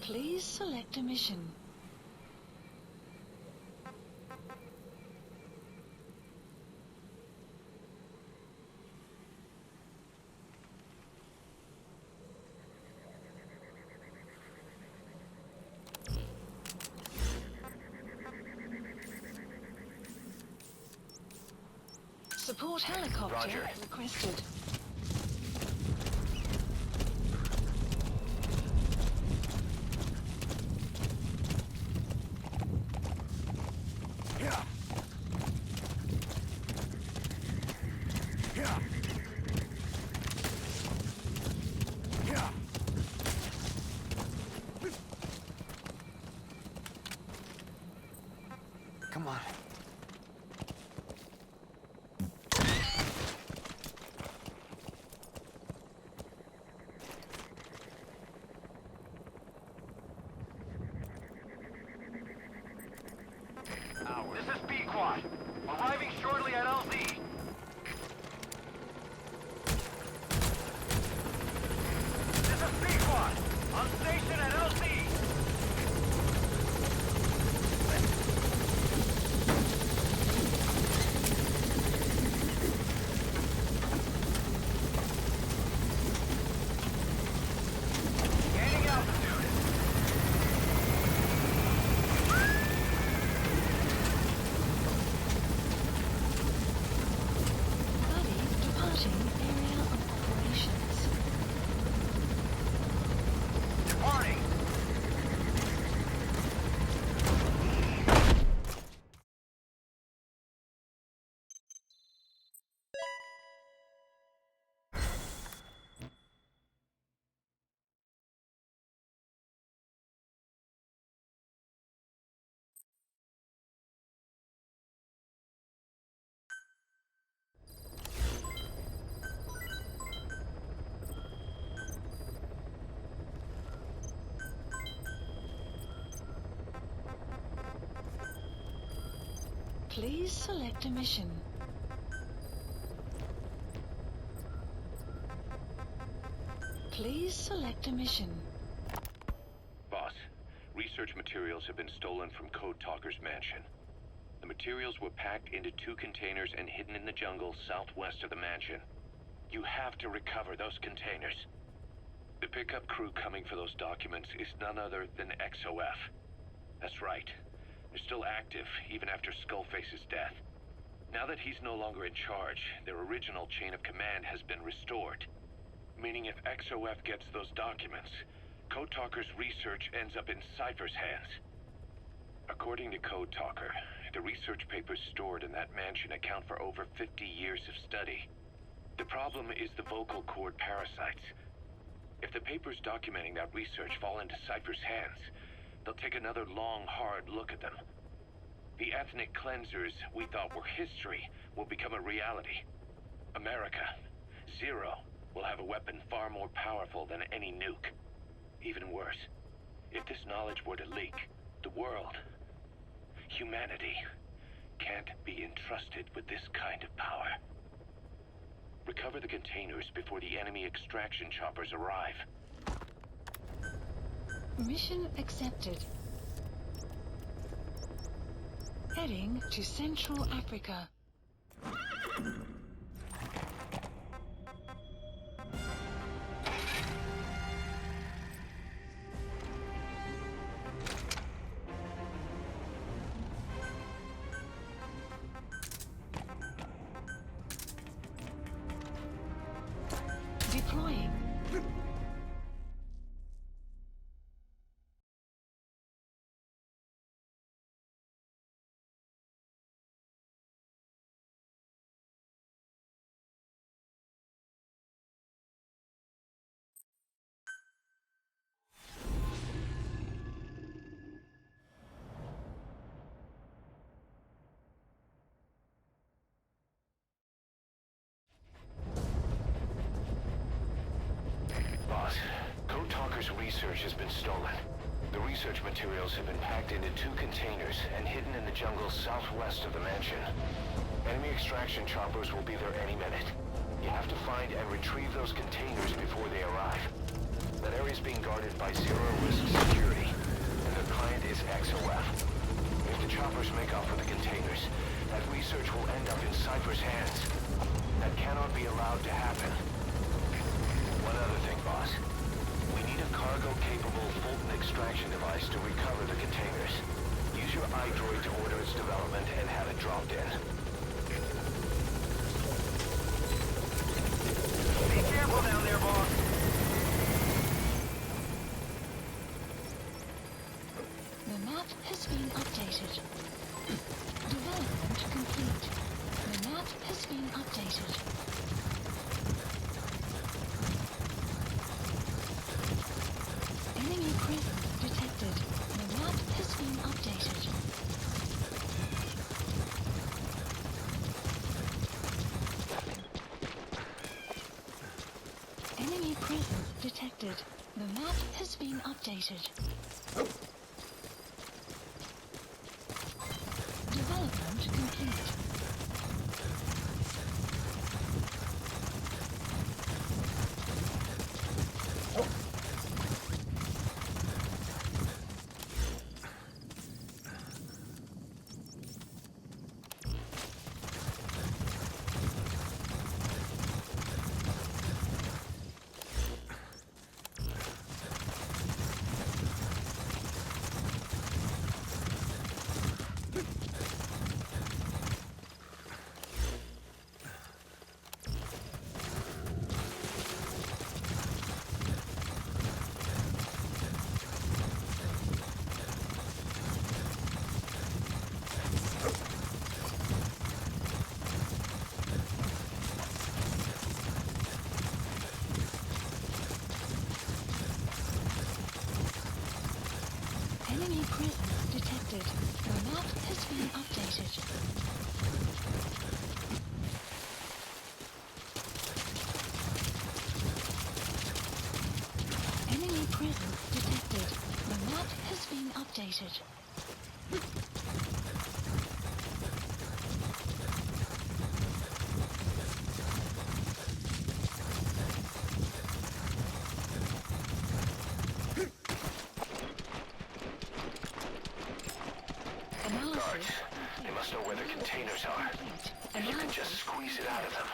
Please select a mission. Support helicopter Roger. requested. Yeah. Yeah. Yeah. Come on. This is Pequod. Arriving shortly at LZ. This is Pequod. On station at LZ. Gaining altitude. Buddy departing area of operations. Departing. Please select a mission. Please select a mission. Boss, research materials have been stolen from Code Talker's mansion. The materials were packed into 2 containers and hidden in the jungle southwest of the mansion. You have to recover those containers. The pickup crew coming for those documents is none other than XOF. That's right. They're still active, even after Skullface's death. Now that he's no longer in charge, their original chain of command has been restored. Meaning if XOF gets those documents, Code Talker's research ends up in Cypher's hands. According to Code Talker, the research papers stored in that mansion account for over 50 years of study. The problem is the vocal cord parasites. If the papers documenting that research fall into Cypher's hands, they'll take another long, hard look at them. The ethnic cleansers we thought were history will become a reality. America, Zero, will have a weapon far more powerful than any nuke. Even worse, if this knowledge were to leak, the world, humanity, can't be entrusted with this kind of power. Recover the containers before the enemy extraction choppers arrive. Mission accepted. Heading to Central Africa. Deploying. Boss, Code Talker's research has been stolen. The research materials have been packed into 2 containers and hidden in the jungle southwest of the mansion. Enemy extraction choppers will be there any minute. You have to find and retrieve those containers before they arrive. That area is being guarded by Zero Risk Security. is XOF. If the choppers make off with the containers, that research will end up in Cypher's hands. That cannot be allowed to happen. One other thing, boss. We need a cargo-capable Fulton extraction device to recover the containers. Use your iDroid to order its development and have it dropped in. Be careful down there, boss. The map has been updated. Development complete. The map has been updated. Enemy presence detected. The map has been updated. Enemy presence detected. The map has been updated. Development complete. Enemy presence detected. The map has been updated. Enemy presence detected. The map has been updated. Guards, they must know where the containers are. If you can just squeeze it out of them.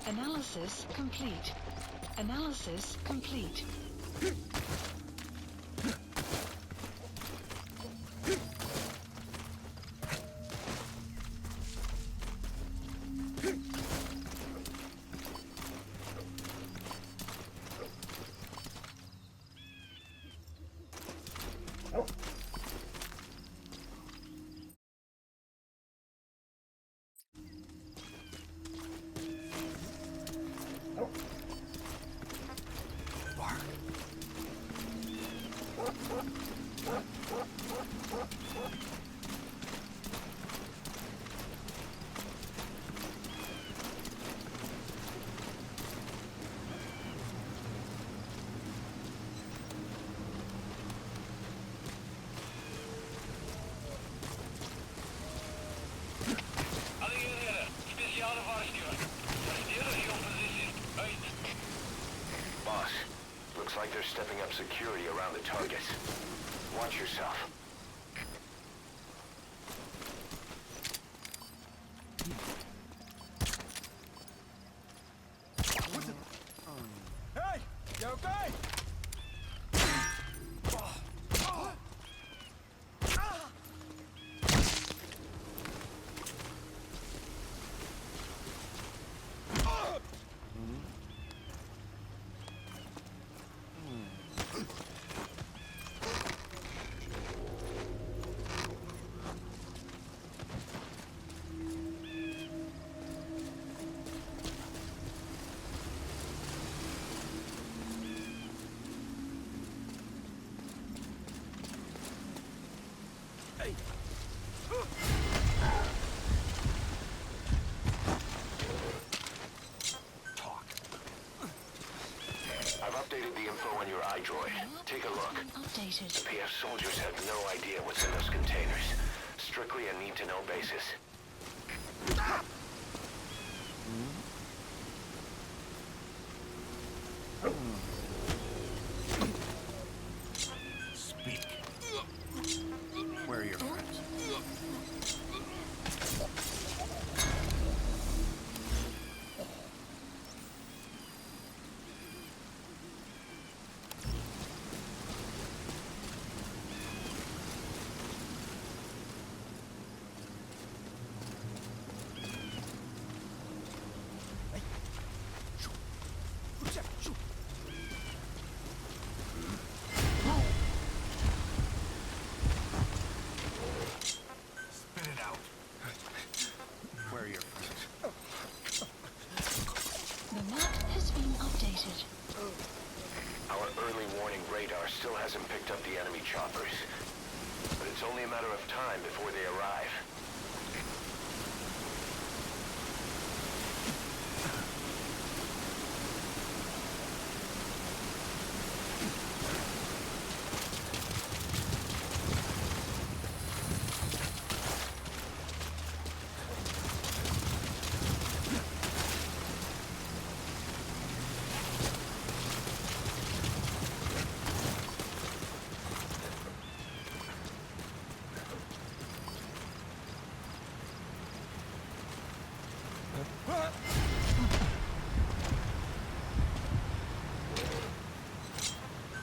Analysis complete. Analysis complete. Bark. Alle eenheden, speciale waarschuwing. Verdedig your position. Uit. Boss, looks like they're stepping up security around the targets. Watch yourself. Hey! You okay? Talk. I've updated the info on your iDroid. Take a look. Updated. PF soldiers have no idea what's in those containers. Strictly a need-to-know basis. Speak. Where are your friends? Spit it out. Where are your friends? The map has been updated. Our early warning radar still hasn't picked up the enemy choppers. But it's only a matter of time before they arrive.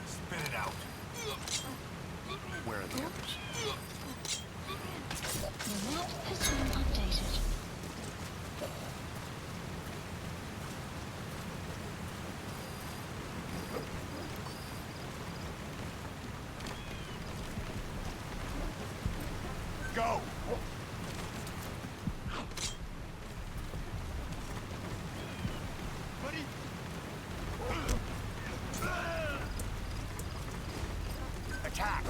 Spit it out. Where are the others? The map has been updated. Go! Buddy! Attack!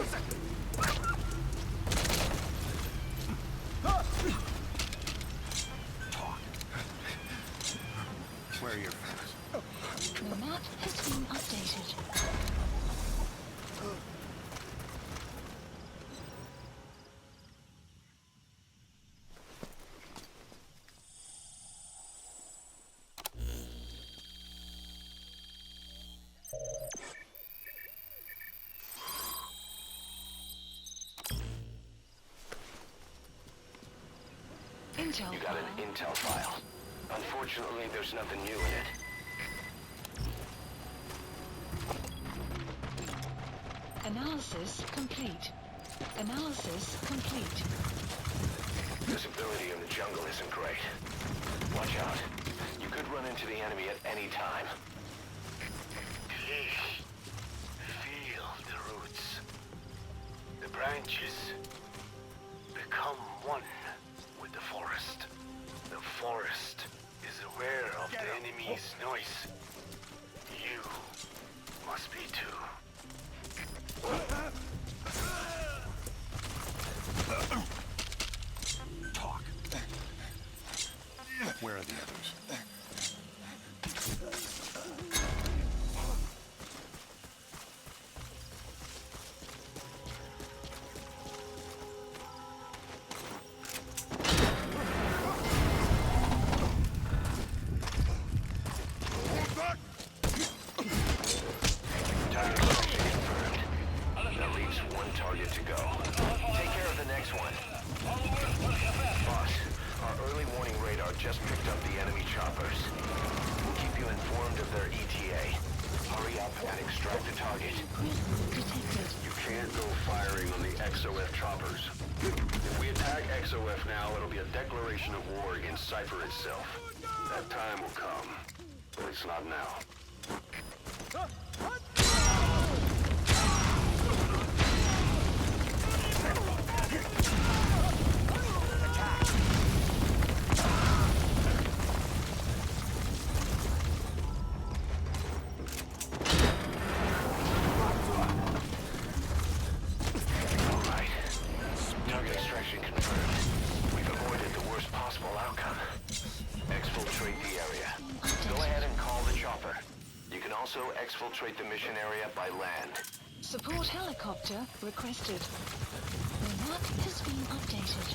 Talk. Where are your friends? The map has been updated. Intel You got an file. intel file. Unfortunately, there's nothing new in it. Analysis complete. Analysis complete. Visibility in the jungle isn't great. Watch out. You could run into the enemy at any time. Feel the roots. The branches become one with the forest. The forest is aware of the enemy's noise. You must be too. Talk. Where are the others? Target location confirmed. That leaves one target to go. Take care of the next one. Boss, our early warning radar just picked up the enemy choppers. We'll keep you informed of their ETA. Hurry up and extract the target. Detected. You can't go firing on the XOF choppers. If we attack XOF now, it'll be a declaration of war against Cypher itself. That time will come, but it's not now. All right. Target extraction confirmed. We've avoided the worst possible outcome. Exfiltrate the area. Go ahead and call the chopper. You can also exfiltrate the mission area by land. Support helicopter requested. The map has been updated.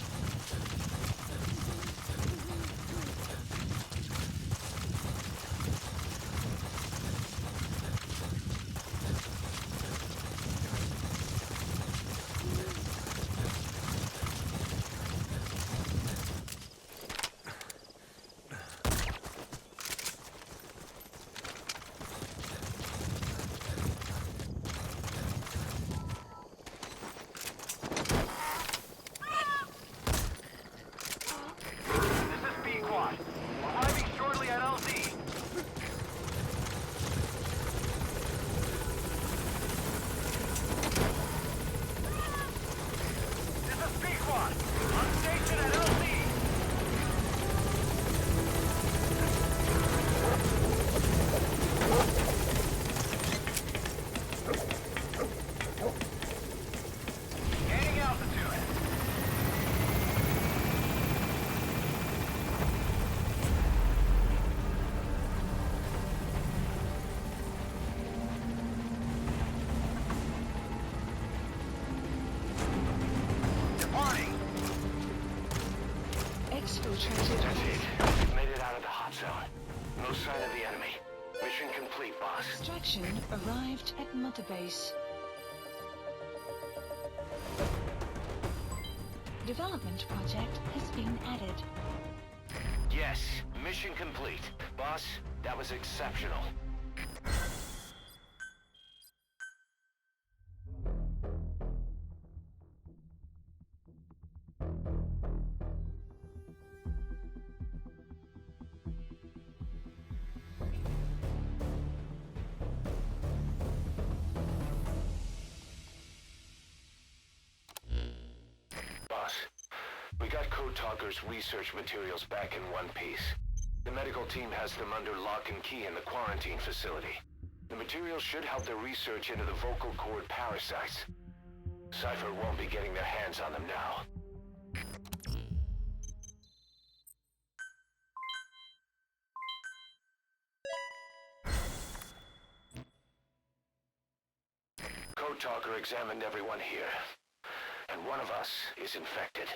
Exfiltrated. That's it. We've made it out of the hot zone. No sign of the enemy. Mission complete, boss. Extraction arrived at Mother Base. Development project has been added. Yes, mission complete. Boss, that was exceptional. Boss, we got Code Talker's research materials back in one piece. The medical team has them under lock and key in the quarantine facility. The materials should help their research into the vocal cord parasites. Cypher won't be getting their hands on them now. Code Talker examined everyone here, and one of us is infected.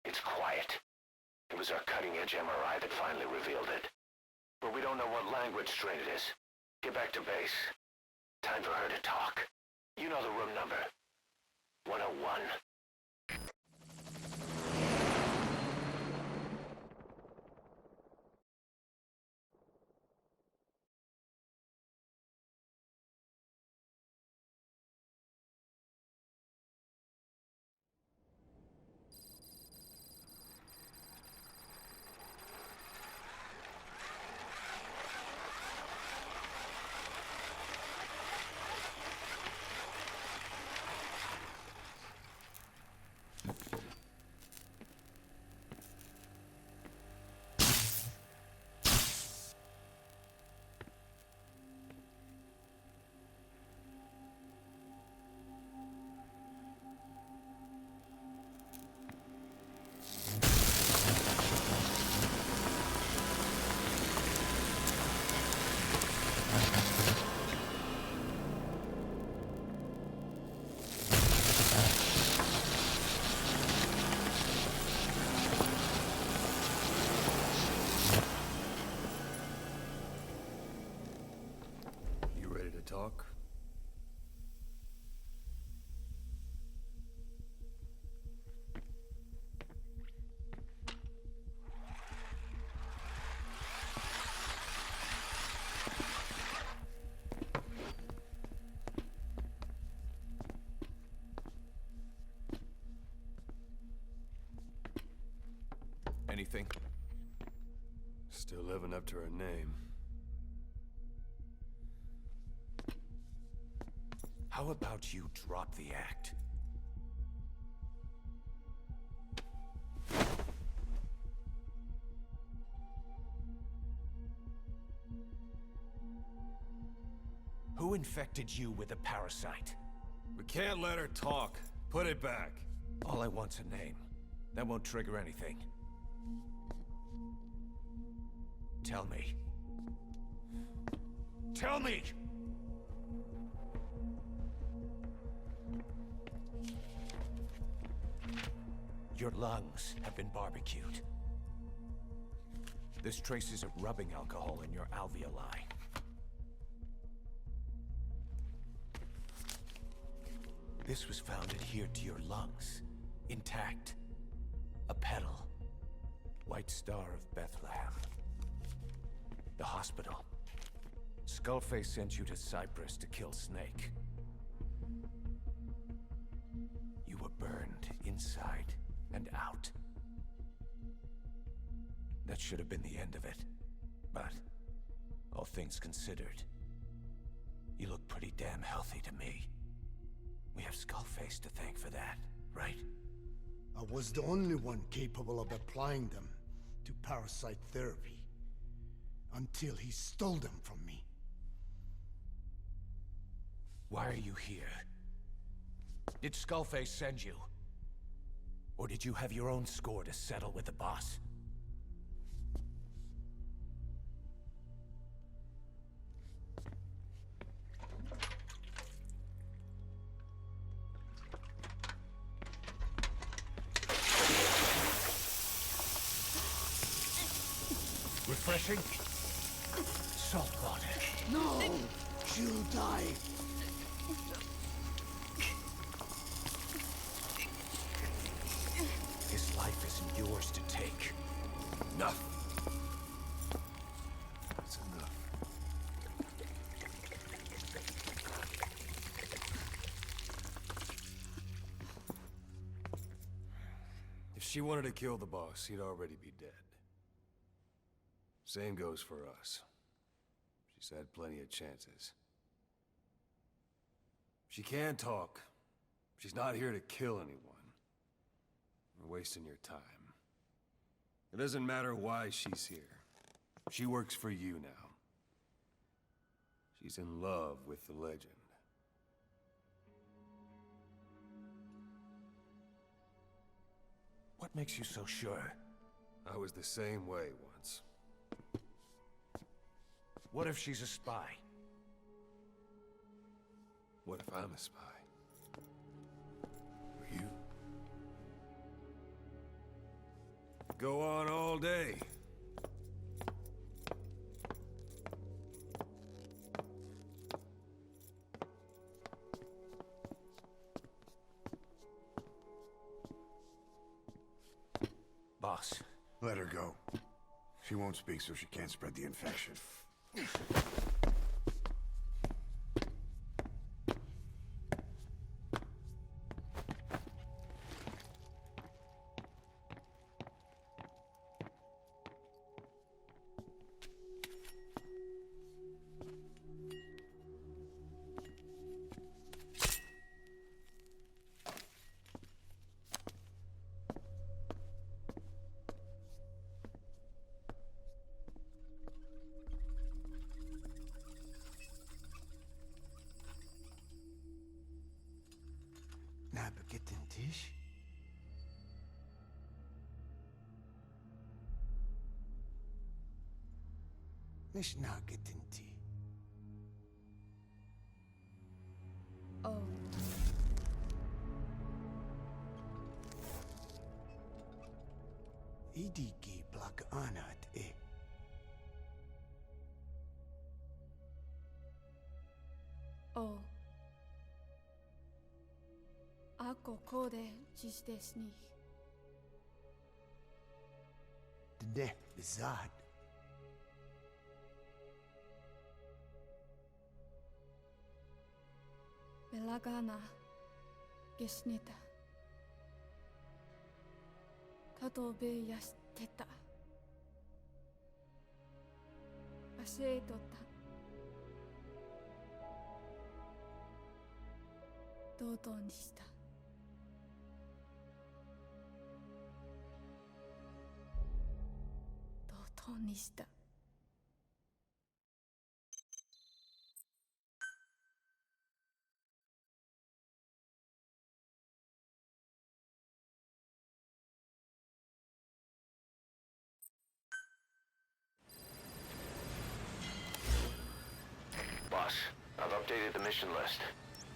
It's quiet. It was our cutting-edge MRI that finally revealed it. But we don't know what language strain it is. Get back to base. Time for her to talk. You know the room number. 101. Talk? Anything? Still living up to her name. How about you drop the act? Who infected you with a parasite? We can't let her talk. Put it back. All I want's a name. That won't trigger anything. Tell me. Tell me! Your lungs have been barbecued. There's traces of rubbing alcohol in your alveoli. This was found adhered to your lungs, intact. A petal. White Star of Bethlehem. The hospital. Skullface sent you to Cyprus to kill Snake. You were burned inside and out. That should have been the end of it. But, all things considered, you look pretty damn healthy to me. We have Skullface to thank for that, right? I was the only one capable of applying them to parasite therapy. Until he stole them from me. Why are you here? Did Skullface send you? Or did you have your own score to settle with the boss? refreshing? Salt water. No! She'll die. His life isn't yours to take. Enough. That's enough. If she wanted to kill the boss, he'd already be dead. Same goes for us. She's had plenty of chances. She can talk. She's not here to kill anyone. You're wasting your time. It doesn't matter why she's here. She works for you now. She's in love with the legend. What makes you so sure? I was the same way once. What if she's a spy? What if I'm a spy? Or you? Go on all day. Boss, Let her go. She won't speak, so she can't spread the infection. Na beginnen Tisch. Nicht nagetin ti. Oh. Idiki plak anat e. Oh. Ako kode jistesni. Dne bizad. Belagana gesnita. Katobe yasteta. Asetota. Dodoにした。dodoにした。Boss, I've updated the mission list.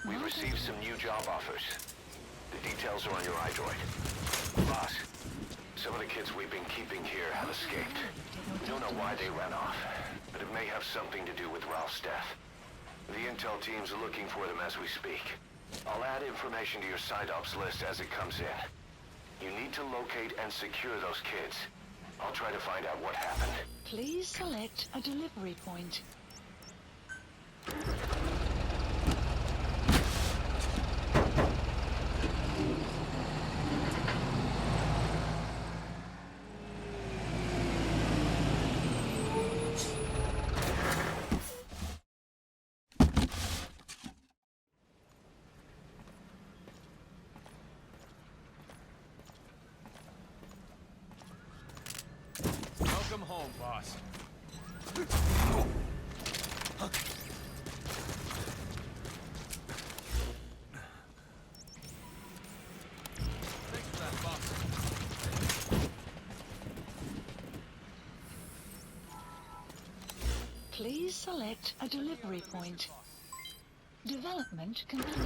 We've received some new job offers. The details are on your iDroid. Boss, some of the kids we've been keeping here have escaped. We don't know why they ran off, but it may have something to do with Ralph's death. The intel team's looking for them as we speak. I'll add information to your side ops list as it comes in. You need to locate and secure those kids. I'll try to find out what happened. Please select a delivery point. Welcome home, boss. Thanks for that, boss. Please select a delivery point. Development complete.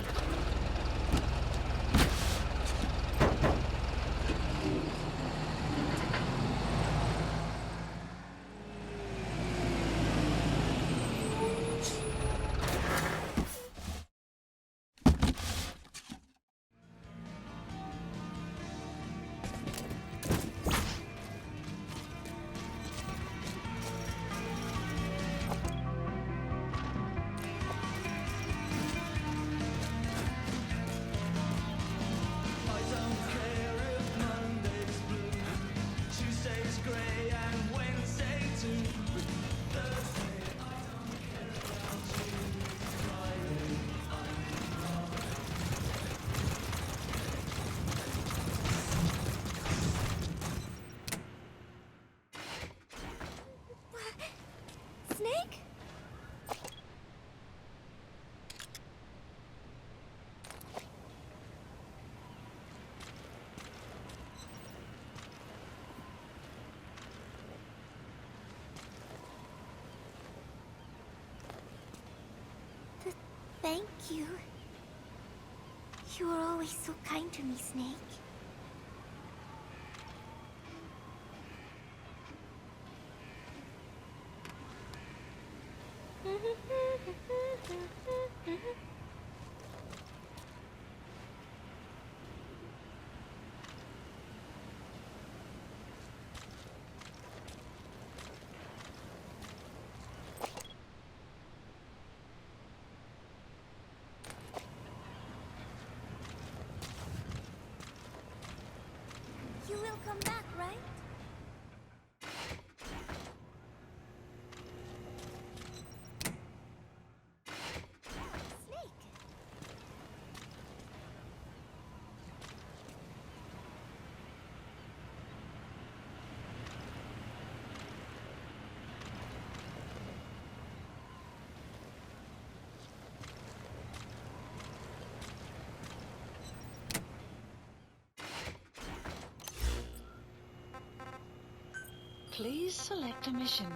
Thank you. You were always so kind to me, Snake. You will come back, right? Snake! Please select a mission.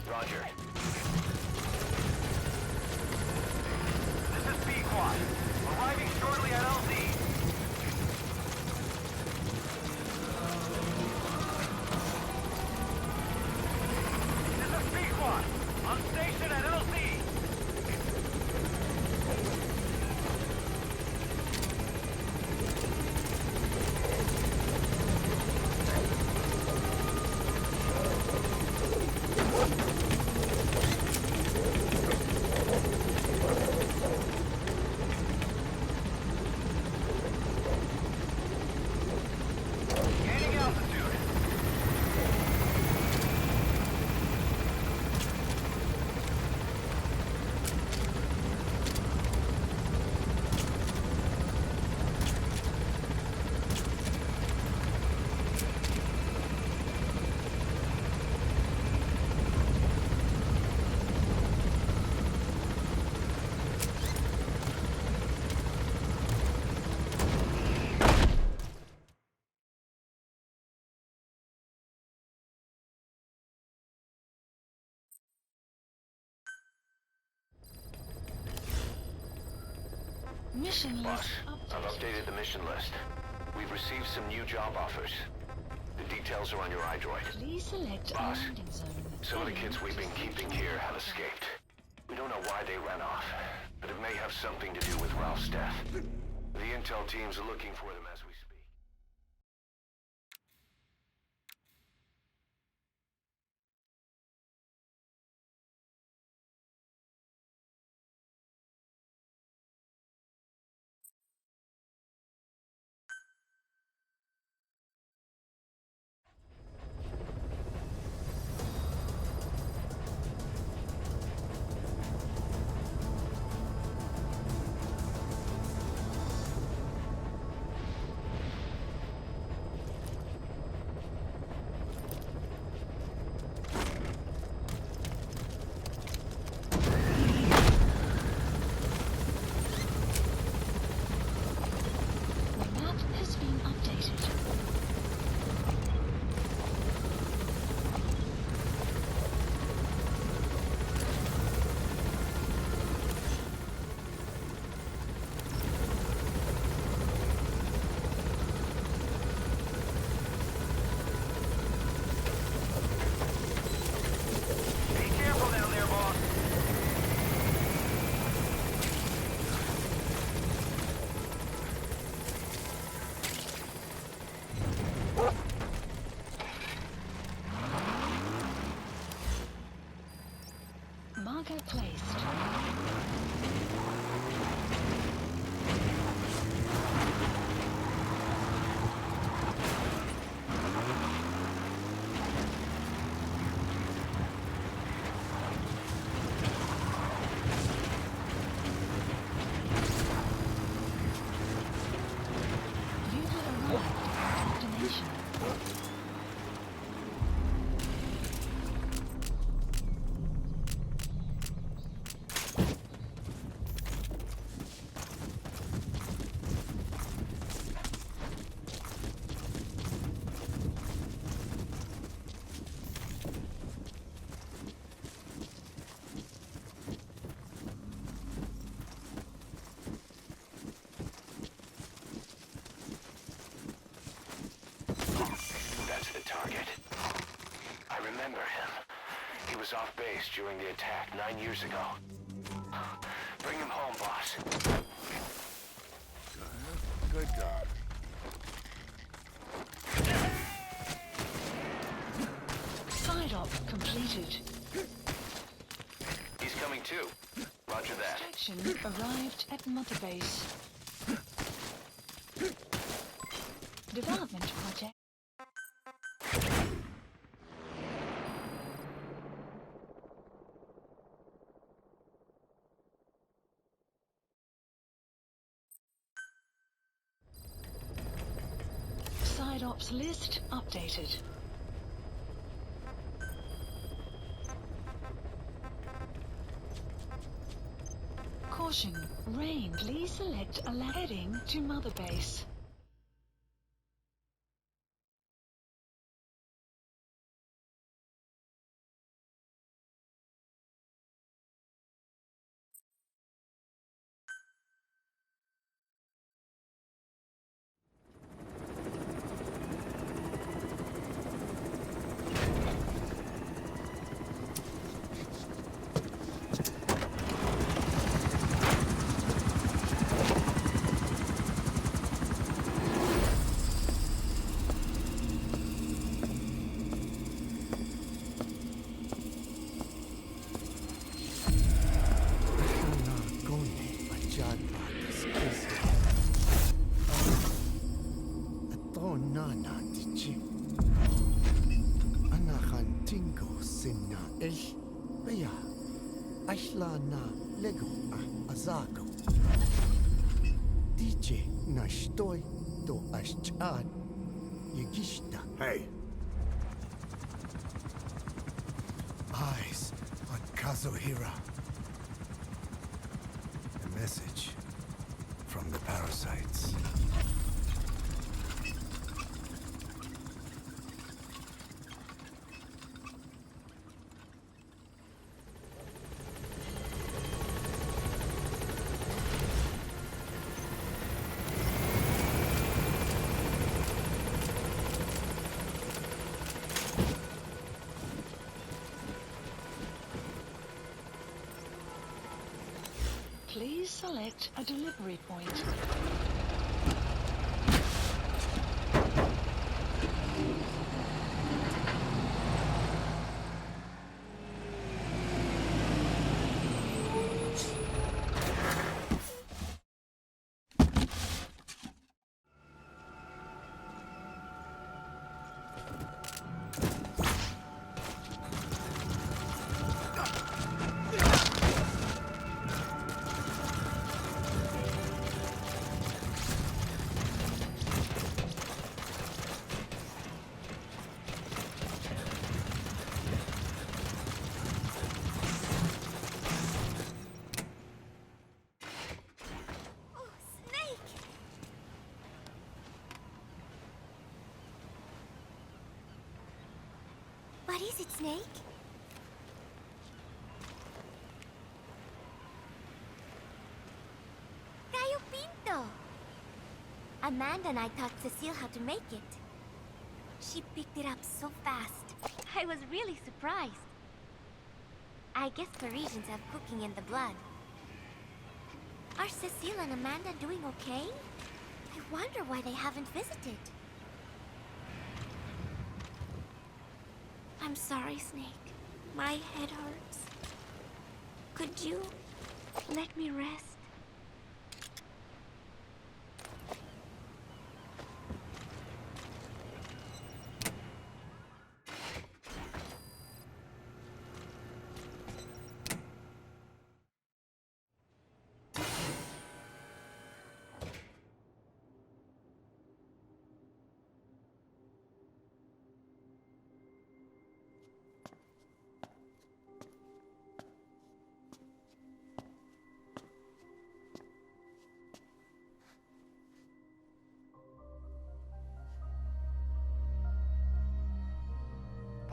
Roger. This is B-Quad. Arriving shortly at LZ. This is B-Quad. On station at LZ. Gaining altitude. Mission Boss, list I've updated. updated the mission list. We've received some new job offers. The details are on your iDroid. Please select a Boss, landing zone. Some of the kids we've been keeping here have escaped. We don't know why they ran off, but it may have something to do with Ralph's death. The intel teams are looking for them as we speak. The map has been updated. Be careful down there, boss. Marker placed. You have arrived at was off base during the attack 9 years ago. Bring him home, boss. Good God. Side op completed. He's coming too. Roger that. Extraction arrived at Mother Base. Development project. Side ops list updated. Caution, rain. Please select a heading to Mother Base. DJ na stoi do ashchan yigishta. Hey, Eyes on Kazuhira. A message from the parasites. Please select a delivery point. What is it, Snake? Gallo Pinto! Amanda and I taught Cecile how to make it. She picked it up so fast. I was really surprised. I guess Parisians have cooking in the blood. Are Cecile and Amanda doing okay? I wonder why they haven't visited. I'm sorry, Snake. My head hurts. Could you let me rest?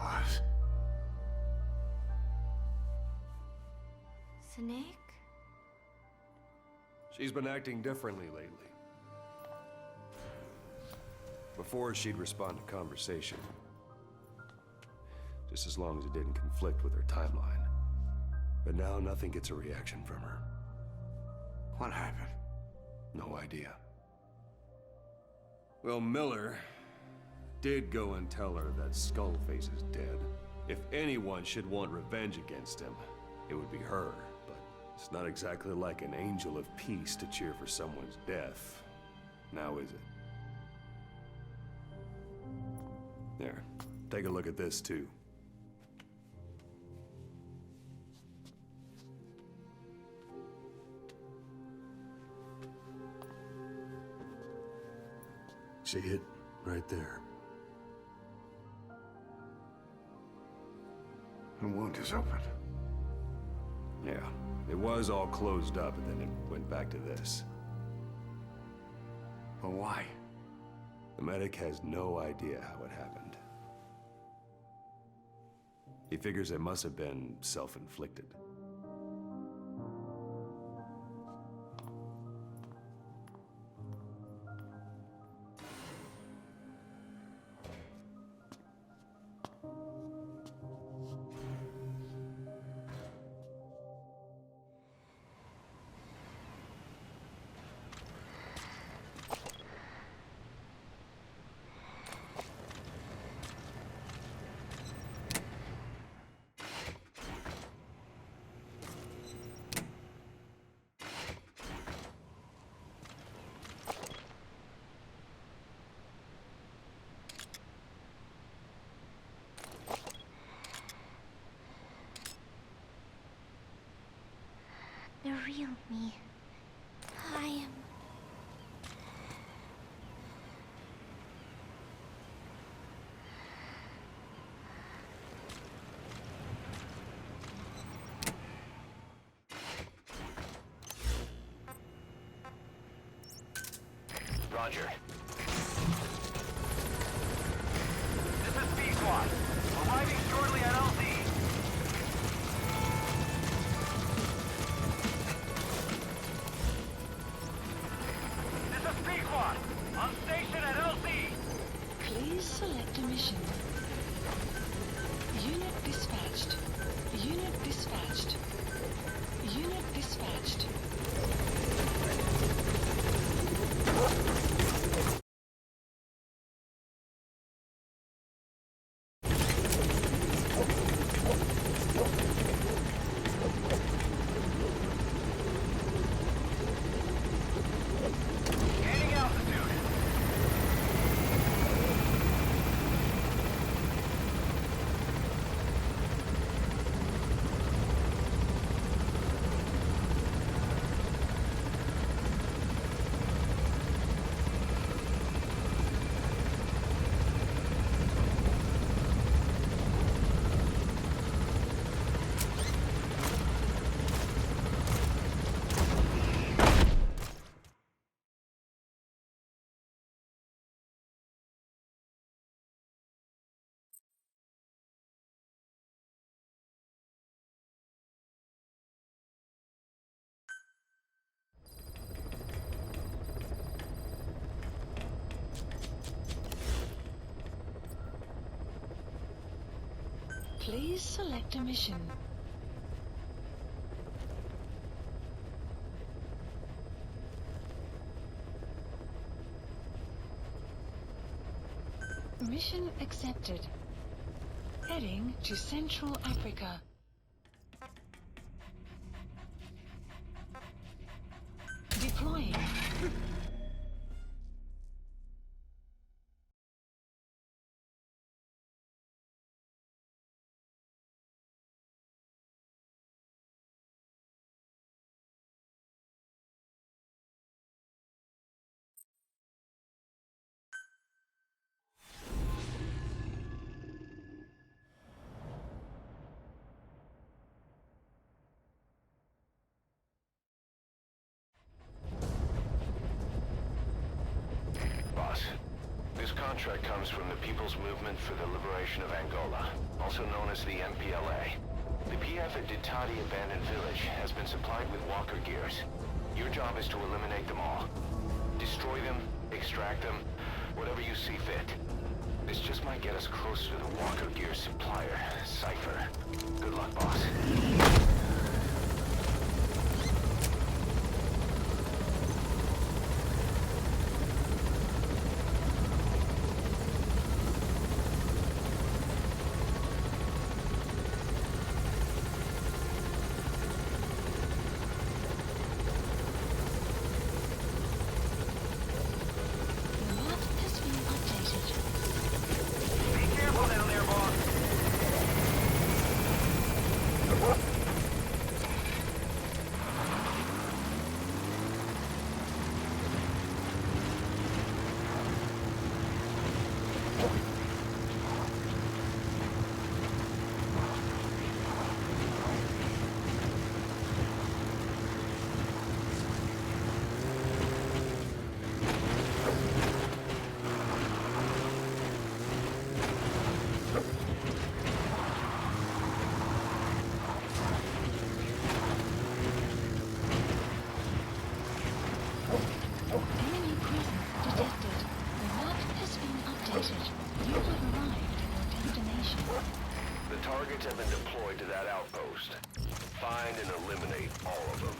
boss. Snake? She's been acting differently lately. Before, she'd respond to conversation. just as long as it didn't conflict with her timeline. But now nothing gets a reaction from her. What happened? No idea. Well, Miller did go and tell her that Skullface is dead. If anyone should want revenge against him, it would be her. But it's not exactly like an angel of peace to cheer for someone's death. Now is it? There. Take a look at this, too. See it? Right there. The wound is open. Yeah. It was all closed up, and then it went back to this. But why? The medic has no idea how it happened. He figures it must have been self-inflicted. The real me. I am... Roger. This is B-Squad. Arriving shortly at LZ. This is B-Squad. On station at LZ. Please select a mission. Unit dispatched. Unit dispatched. Unit dispatched. Gaining altitude. Please select a mission. Mission accepted. Heading to Central Africa. Deploying. This contract comes from the People's Movement for the Liberation of Angola, also known as the MPLA. The PF at Ditati Abandoned Village has been supplied with walker gears. Your job is to eliminate them all. Destroy them, extract them, whatever you see fit. This just might get us closer to the Walker Gear supplier, Cypher. Good luck, boss. The map has been updated. Be careful down there, boss. Enemy presence detected. The map has been updated. You have arrived at your destination. The targets have been deployed to that outpost. Find and eliminate all of them.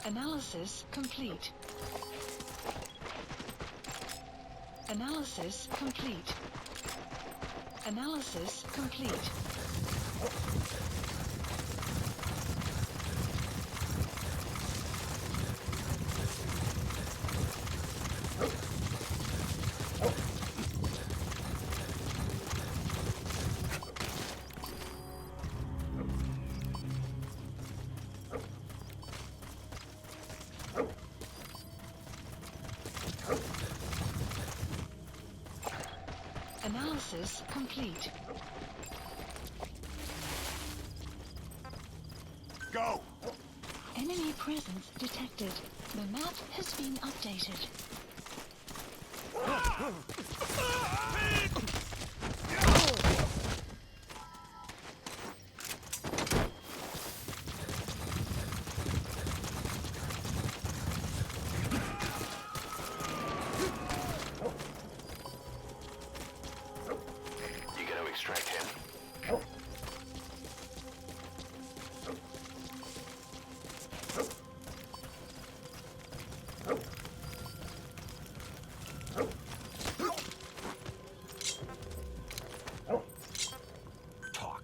Analysis complete. Analysis complete. Analysis complete. Analysis complete. Go! Enemy presence detected. The map has been updated. You gonna extract him? Talk.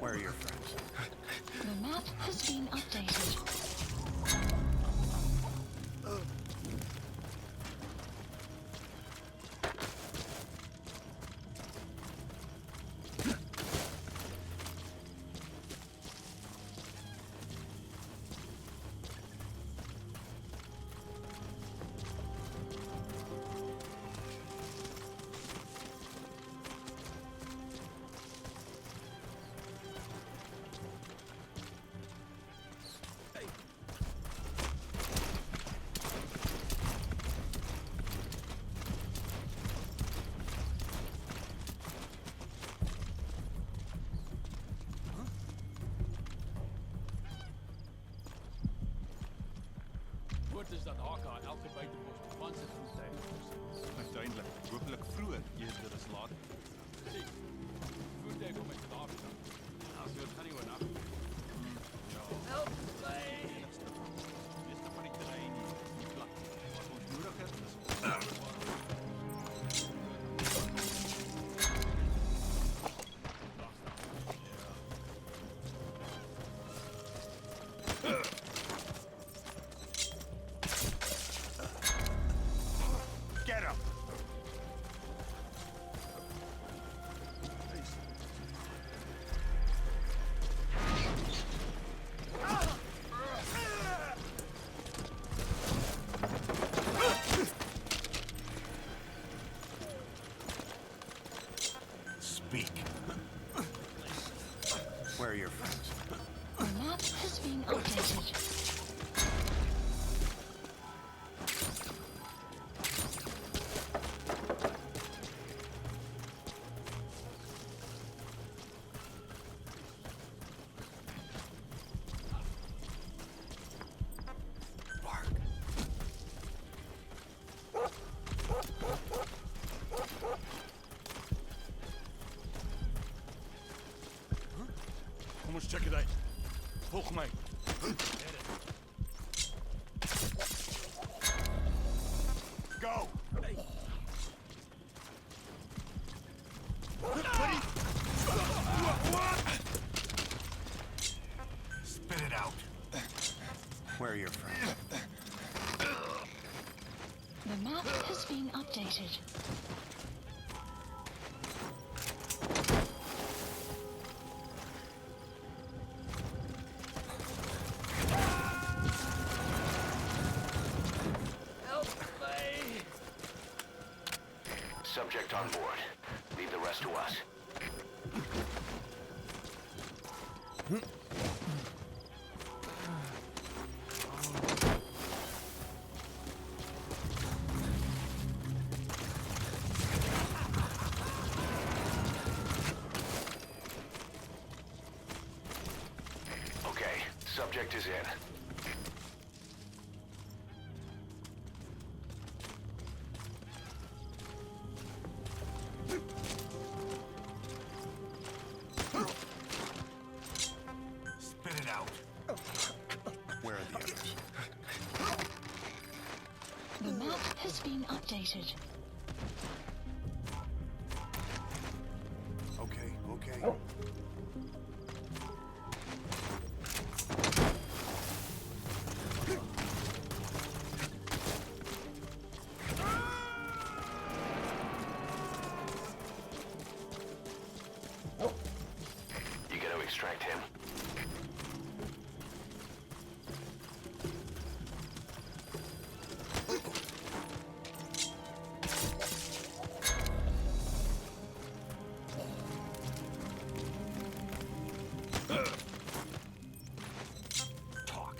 Where are your friends? The map has been updated. Woord is dat HK elke buitenpost verwant is van tyd. Uiteindelik. Hopelijk vroeger, eerder as later. Sien, voertuig om my te daar te gaan. Ja, so het gaan nie oor nag. Ja. Help, Meeste van die terrein is plat. Wat ons nodig het, is Get him! Speak. Where are your friends? The map has been updated. Bark. Kom ons checken dit. Volg mij. Go! Spit it out. Where are your friends? The map has been updated. Subject on board. Leave the rest to us. Okay, subject is in. Spit it out. Where are the others? The map has been updated. Okay, okay. You gotta extract him. Talk.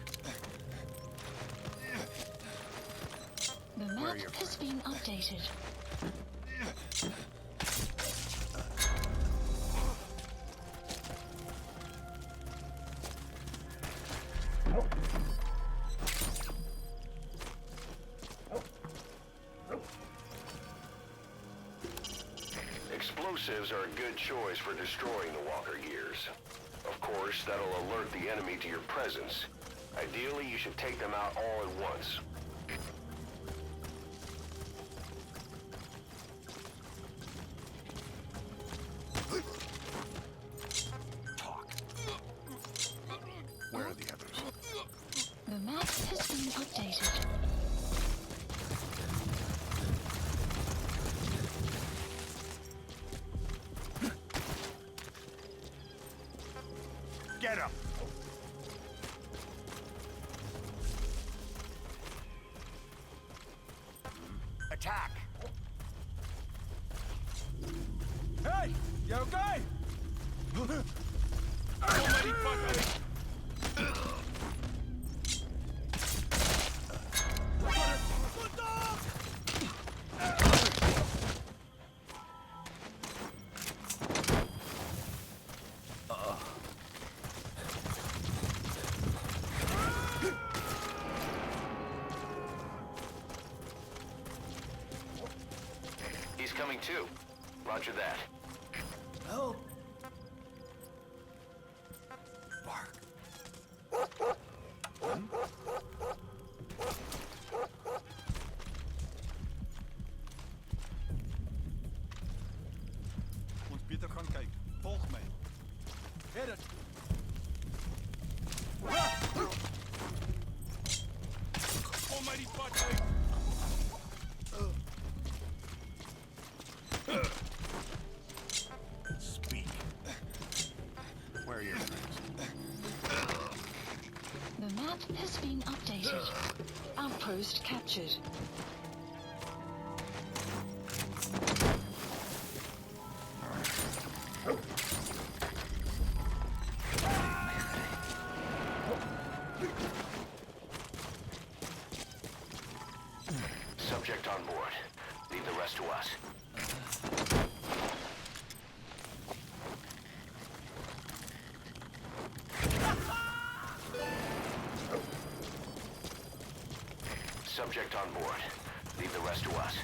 The map has been updated. Explosives are a good choice for destroying the walker gears. Of course, that'll alert the enemy to your presence. Ideally, you should take them out all at once. Talk. Where are the others? The map has been updated. Get him! Attack! Hey! You okay? Almighty fucker! He's coming too. Roger that. Help! Bark. Moet beter gaan kijken. Volg mij. Hit it! Almighty fucker! Speak. Where are your friends? The map has been updated. Outpost captured. Subject on board. Leave the rest to us. Subject on board. Leave the rest to us.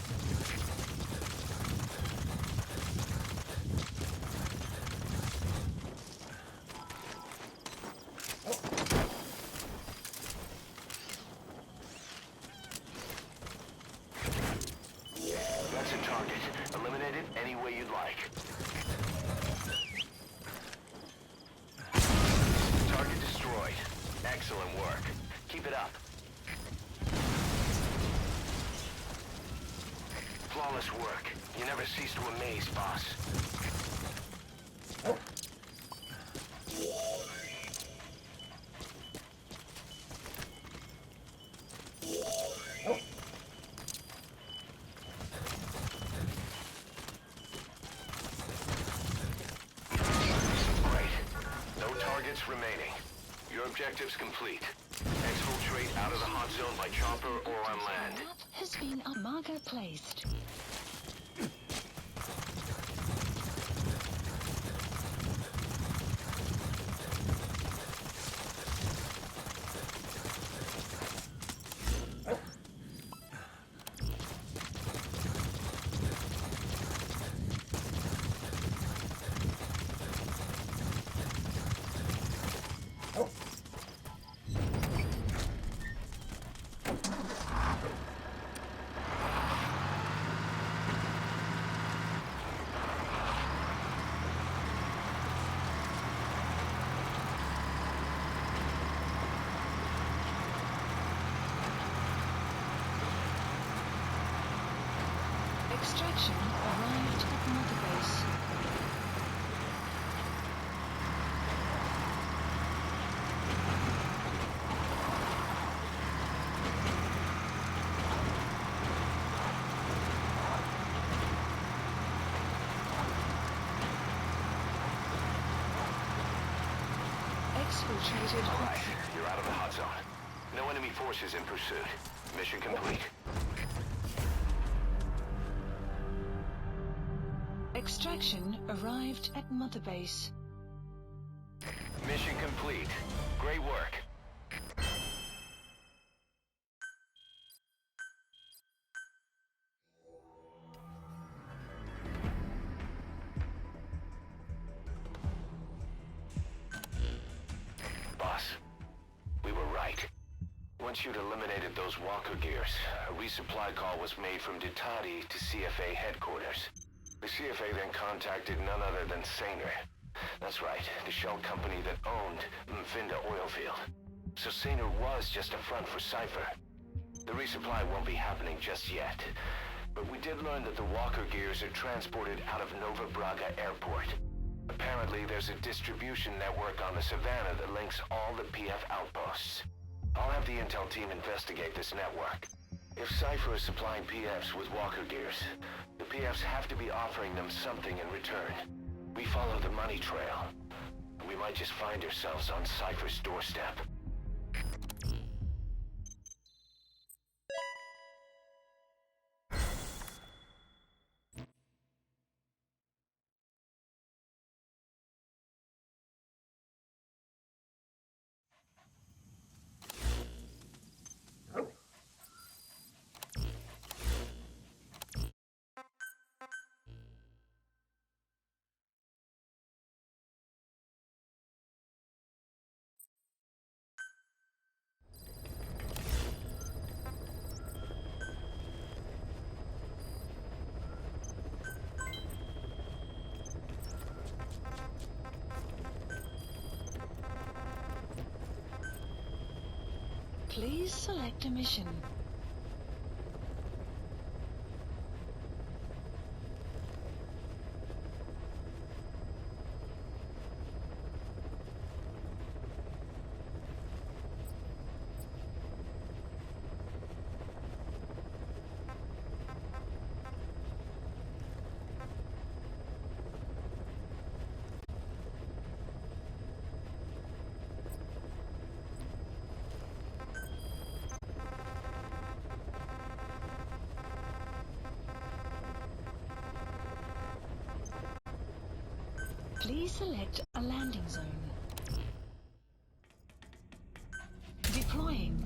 never cease to amaze, boss. Great. No targets remaining. Your objective's complete. Exfiltrate out of the hot zone by chopper or on land. Map has been a marker placed. Extraction arrived at Mother Base. Exfiltrated. All right, you're out of the hot zone. No enemy forces in pursuit. Mission complete. Extraction arrived at Mother Base. Mission complete. Great work. Boss, we were right. Once you'd eliminated those walker gears, a resupply call was made from Ditati to CFA headquarters. The CFA then contacted none other than Saner. That's right, the shell company that owned Mfinda Oilfield. So Saner was just a front for Cypher. The resupply won't be happening just yet. But we did learn that the walker gears are transported out of Nova Braga Airport. Apparently, there's a distribution network on the Savannah that links all the PF outposts. I'll have the intel team investigate this network. If Cypher is supplying PFs with walker gears, the PFs have to be offering them something in return. We follow the money trail. We might just find ourselves on Cypher's doorstep. Please select a mission. Please select a landing zone. Deploying.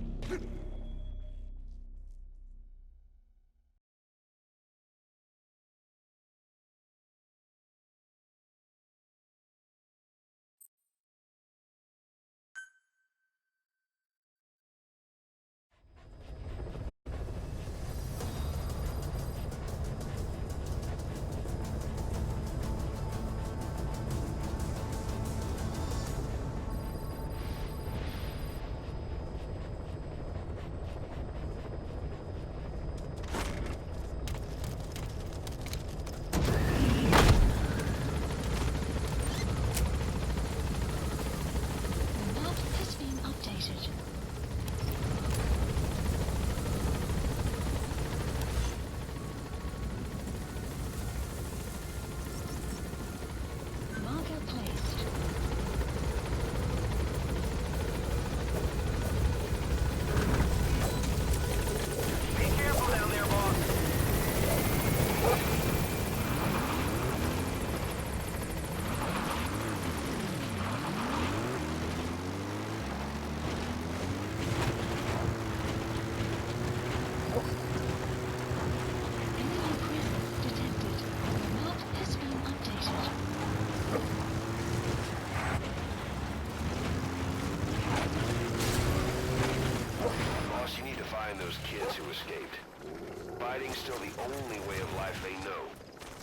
only way of life they know.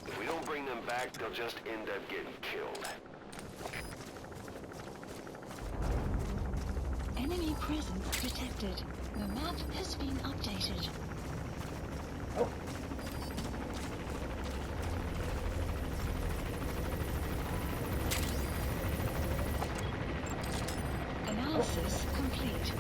If we don't bring them back, they'll just end up getting killed. Enemy presence detected. The map has been updated. Analysis complete.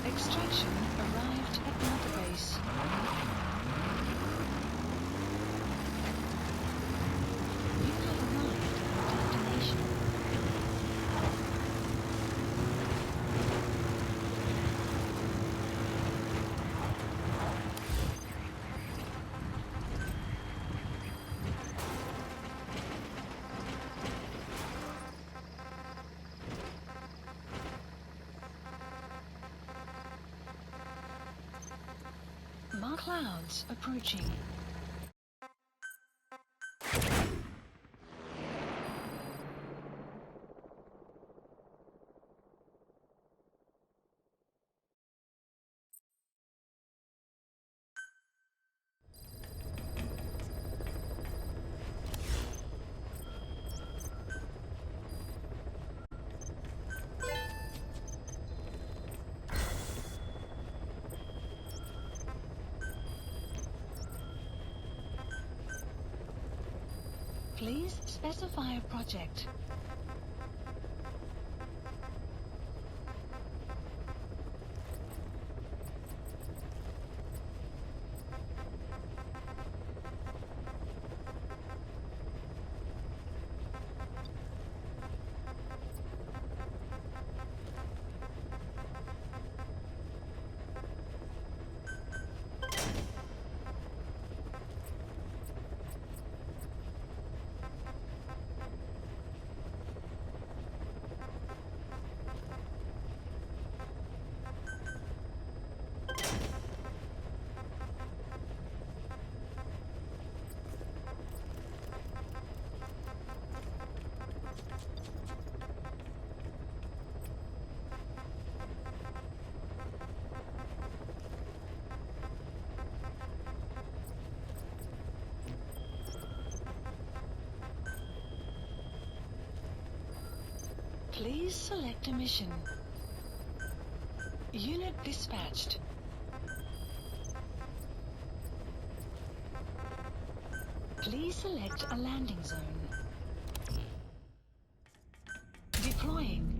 Extraction arrived at Mother Base. You have arrived at your destination. Mark clouds approaching. Please specify a project. Please select a mission. Unit dispatched. Please select a landing zone. Deploying.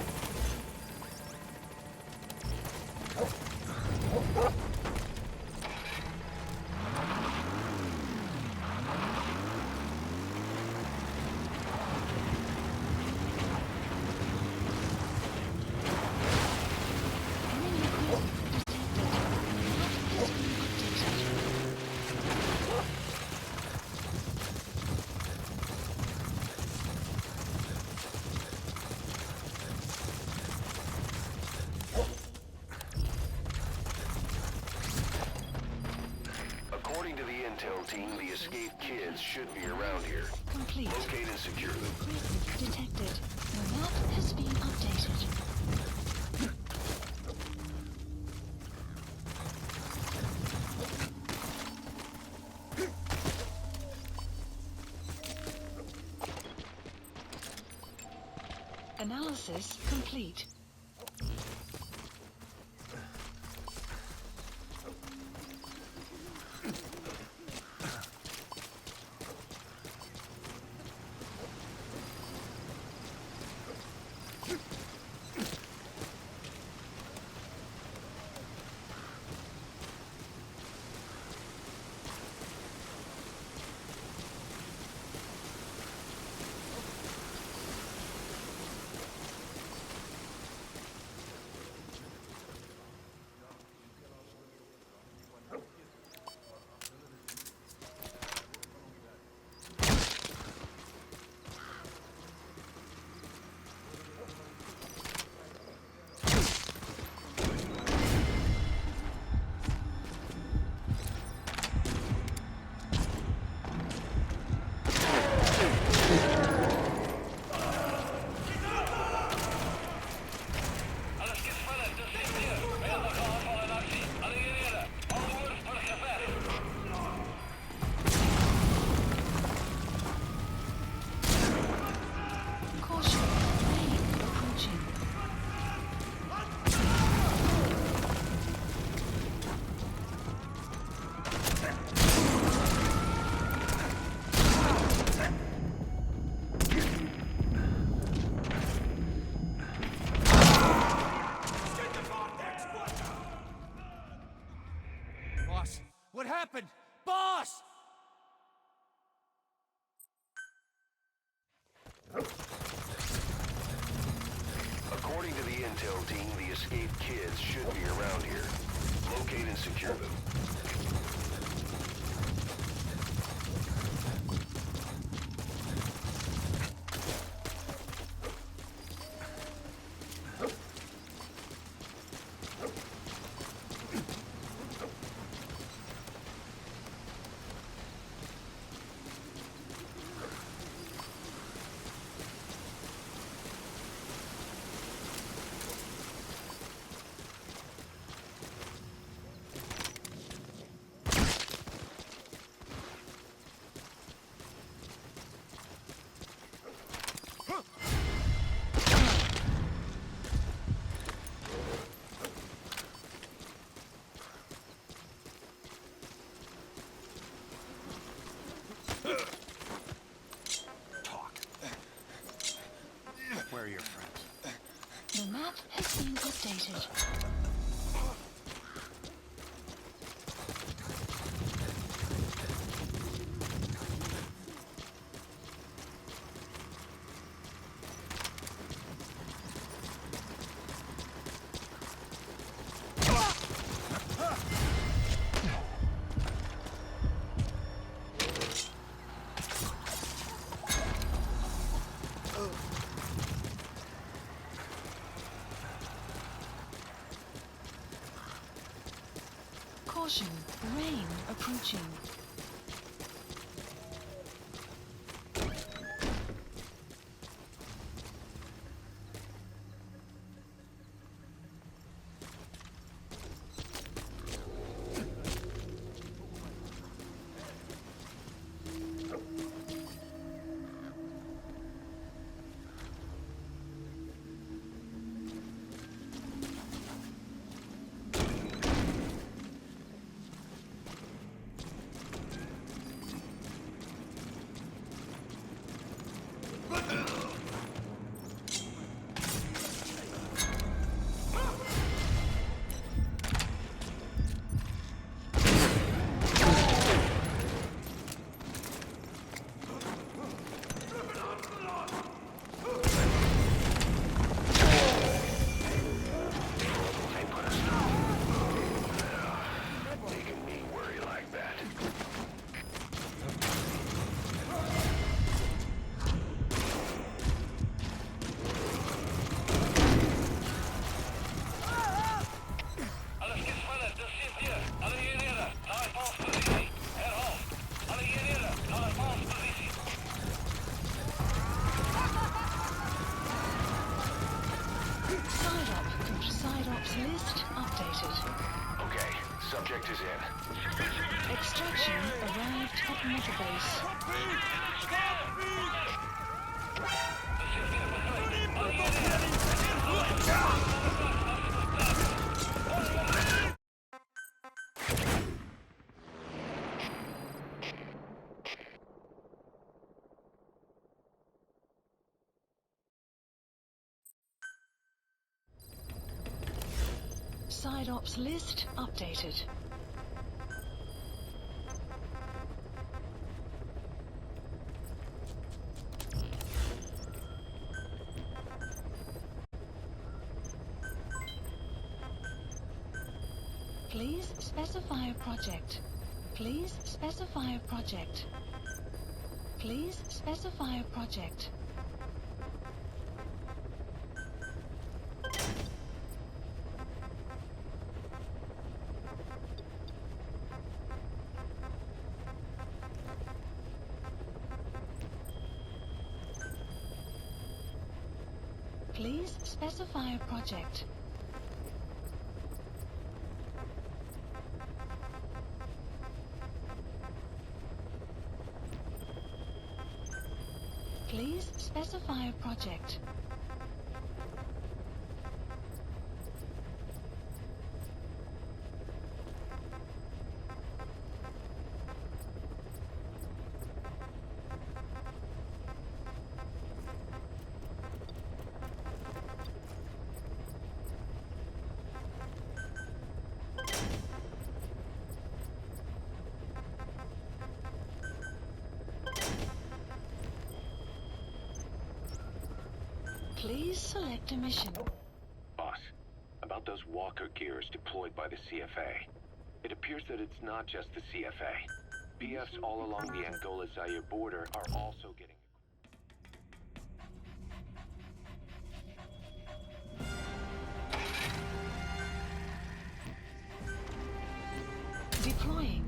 Enemy equipment detected. The map has been updated. According to the intel team, the escaped kids should be around here. Complete. Locate and secure them. Equipment detected. The map has been updated. Analysis complete. Caution. Rain approaching. Boss, what happened? Boss! According to the intel team, the escaped kids should be around here. Locate and secure them. Where are your friends? The map has been updated. Caution, rain approaching. Side ops list updated. Okay, subject is in. Extraction arrived at Mother Base. Side ops list updated. Please specify a project. Please specify a project. Please specify a project. Please specify a project. Please specify a project. Please select a mission. Boss, about those walker gears deployed by the CFA. It appears that it's not just the CFA. PFs all along the Angola-Zaire border are also getting... Deploying.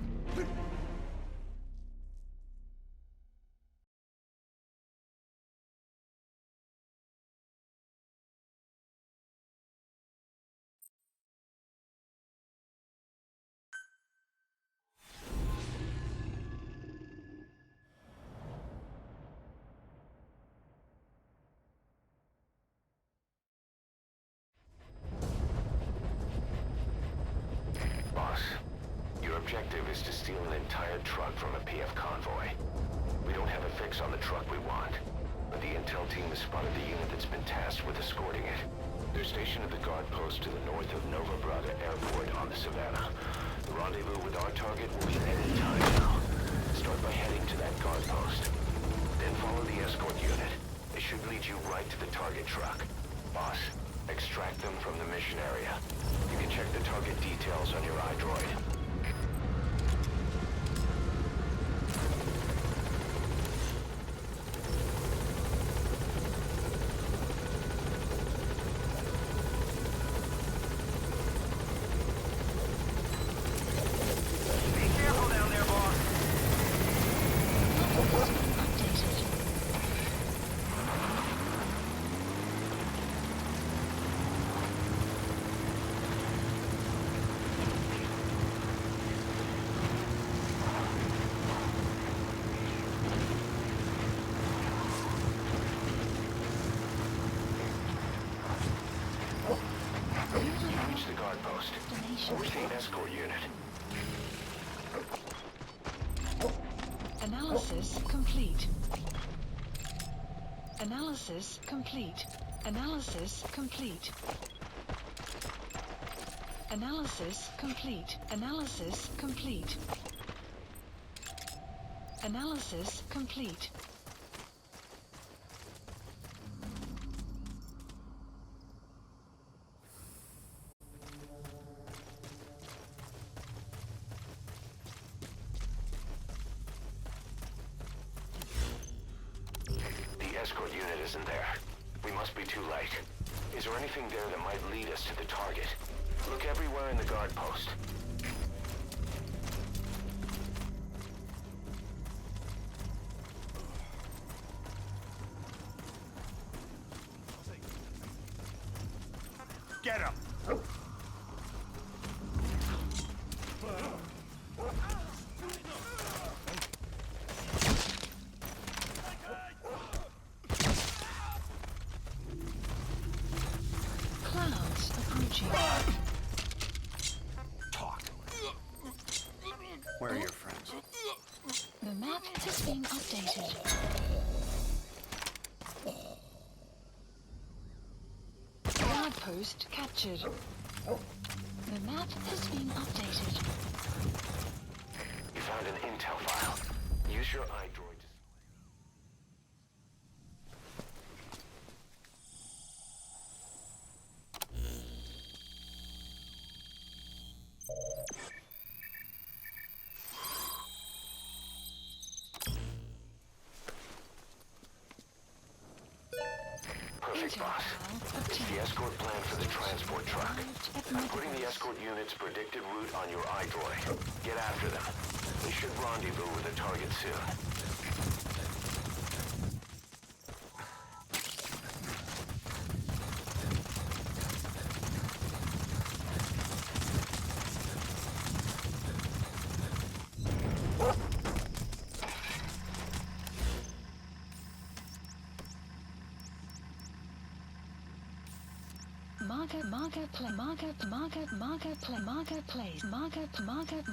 Boss, your objective is to steal an entire truck from a PF convoy. We don't have a fix on the truck we want, but the intel team has spotted the unit that's been tasked with escorting it. They're stationed at the guard post to the north of Nova Braga Airport on the Savannah. The rendezvous with our target will be at any time now. Start by heading to that guard post. Then follow the escort unit. It should lead you right to the target truck. Boss, extract them from the mission area. You can check the target details on your iDroid. Be careful down there, boss. Updated. Reach the guard post. Where's the escort unit? Analysis complete. Analysis complete. Analysis complete. Analysis complete. Analysis complete. Analysis complete. The escort unit isn't there. We must be too late. Is there anything there that might lead us to the target? Look everywhere in the guard post. Get him! Clouds approaching. Talk. Where are your friends? The map has been updated. Guard post captured. The map has been updated. You found an intel file. Use your iDroid to... Perfect, boss. This is the escort plan for the transport truck. I'm putting the escort unit's predicted route on your iDroid. Get after them. They should rendezvous with the target soon.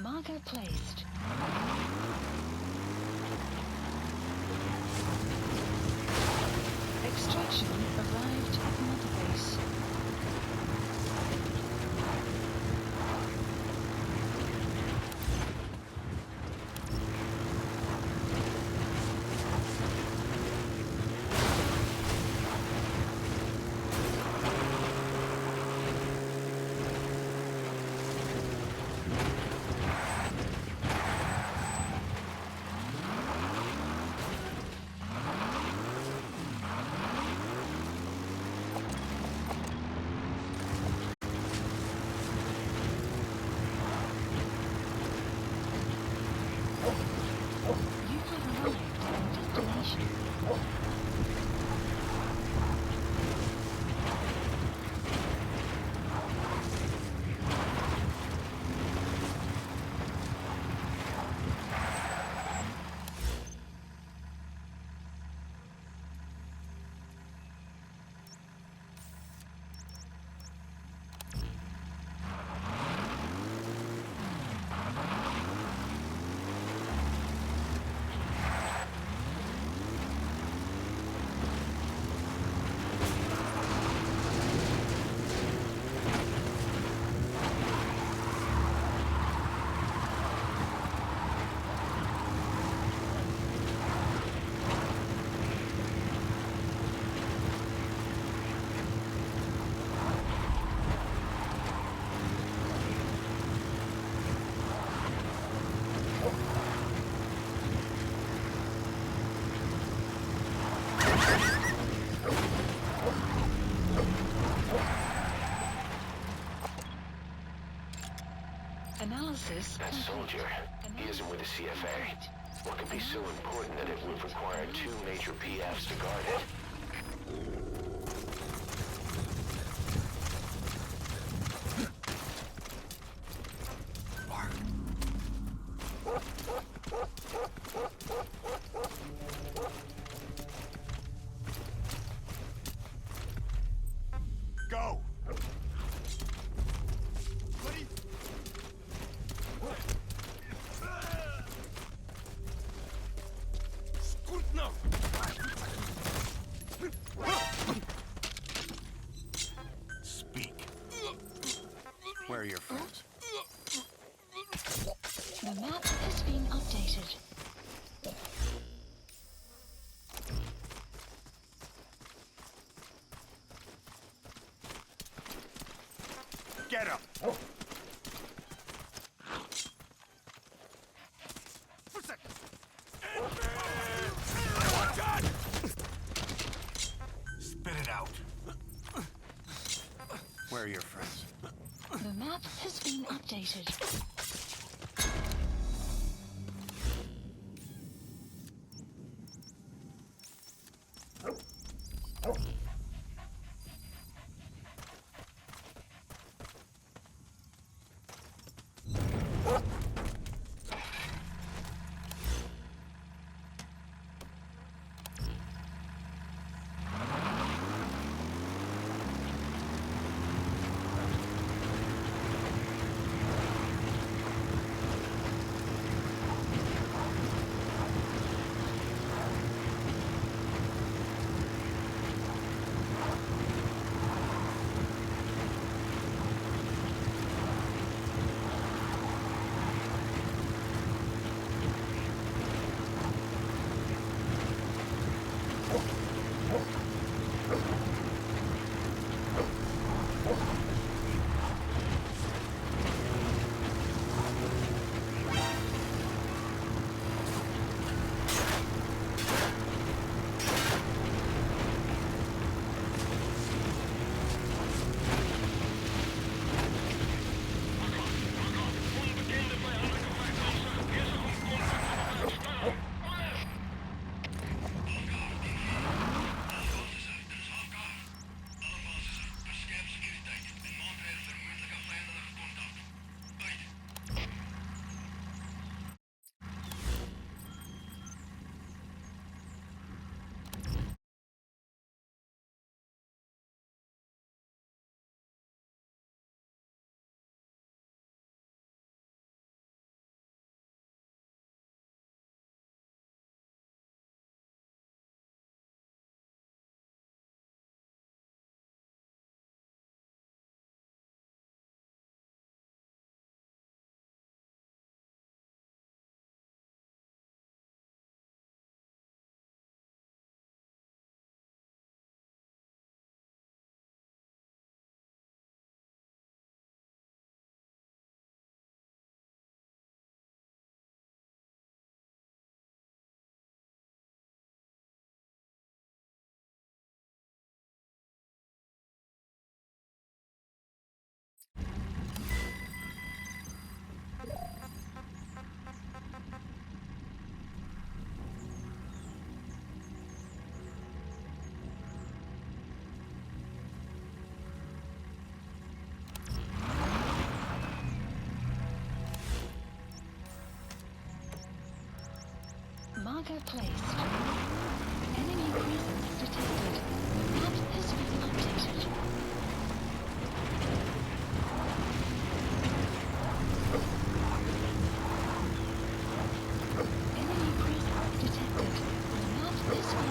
Marker placed. Extraction arrived at Mother Base. Analysis. That soldier, he isn't with the CFA. What could be so important that it would require 2 major PFs to guard it? Go! Speak. Where are your friends? The map has been updated. Get him! Spit it out. Where are your friends? The map has been updated. Tracker placed. Enemy presence detected. The map has been updated. Enemy presence detected. The map has been updated.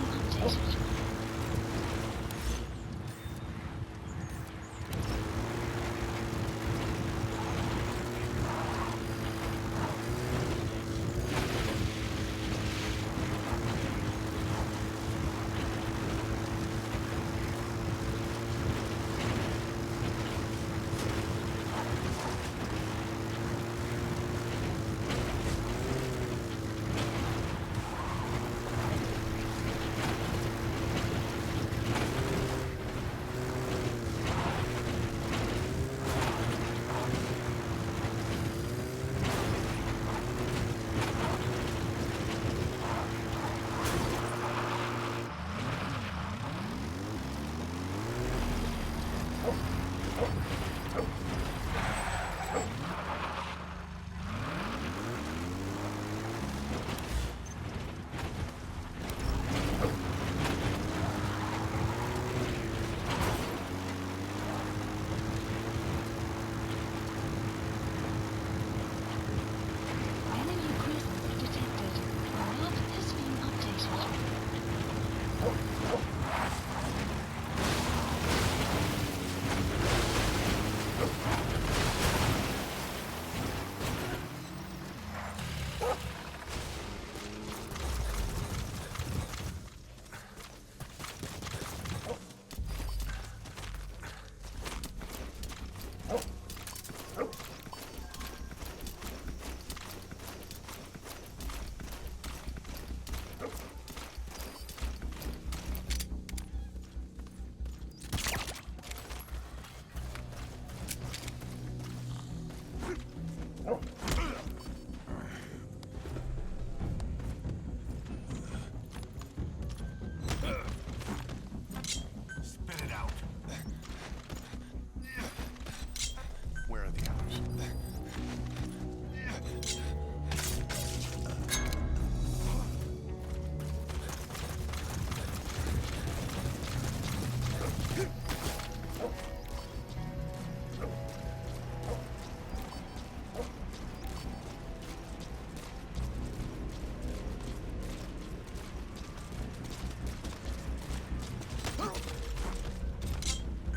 Enemy presence detected. The map has been updated. Spit it out. Where are the others?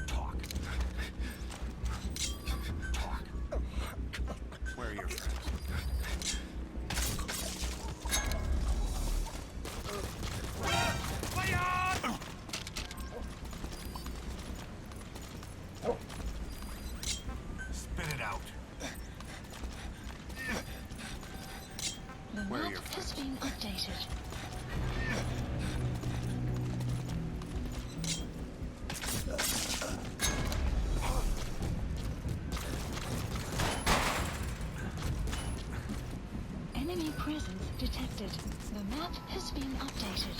Talk. Talk. Where are your friends? Spit it out. The Where are map your has been updated. Enemy presence detected. The map has been updated.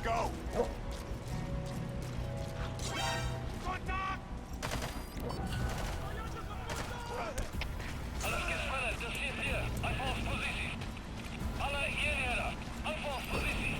Go! Alles gespannt, das steht hier. Einfach auf Position. Alle hierher. Einfach auf Position.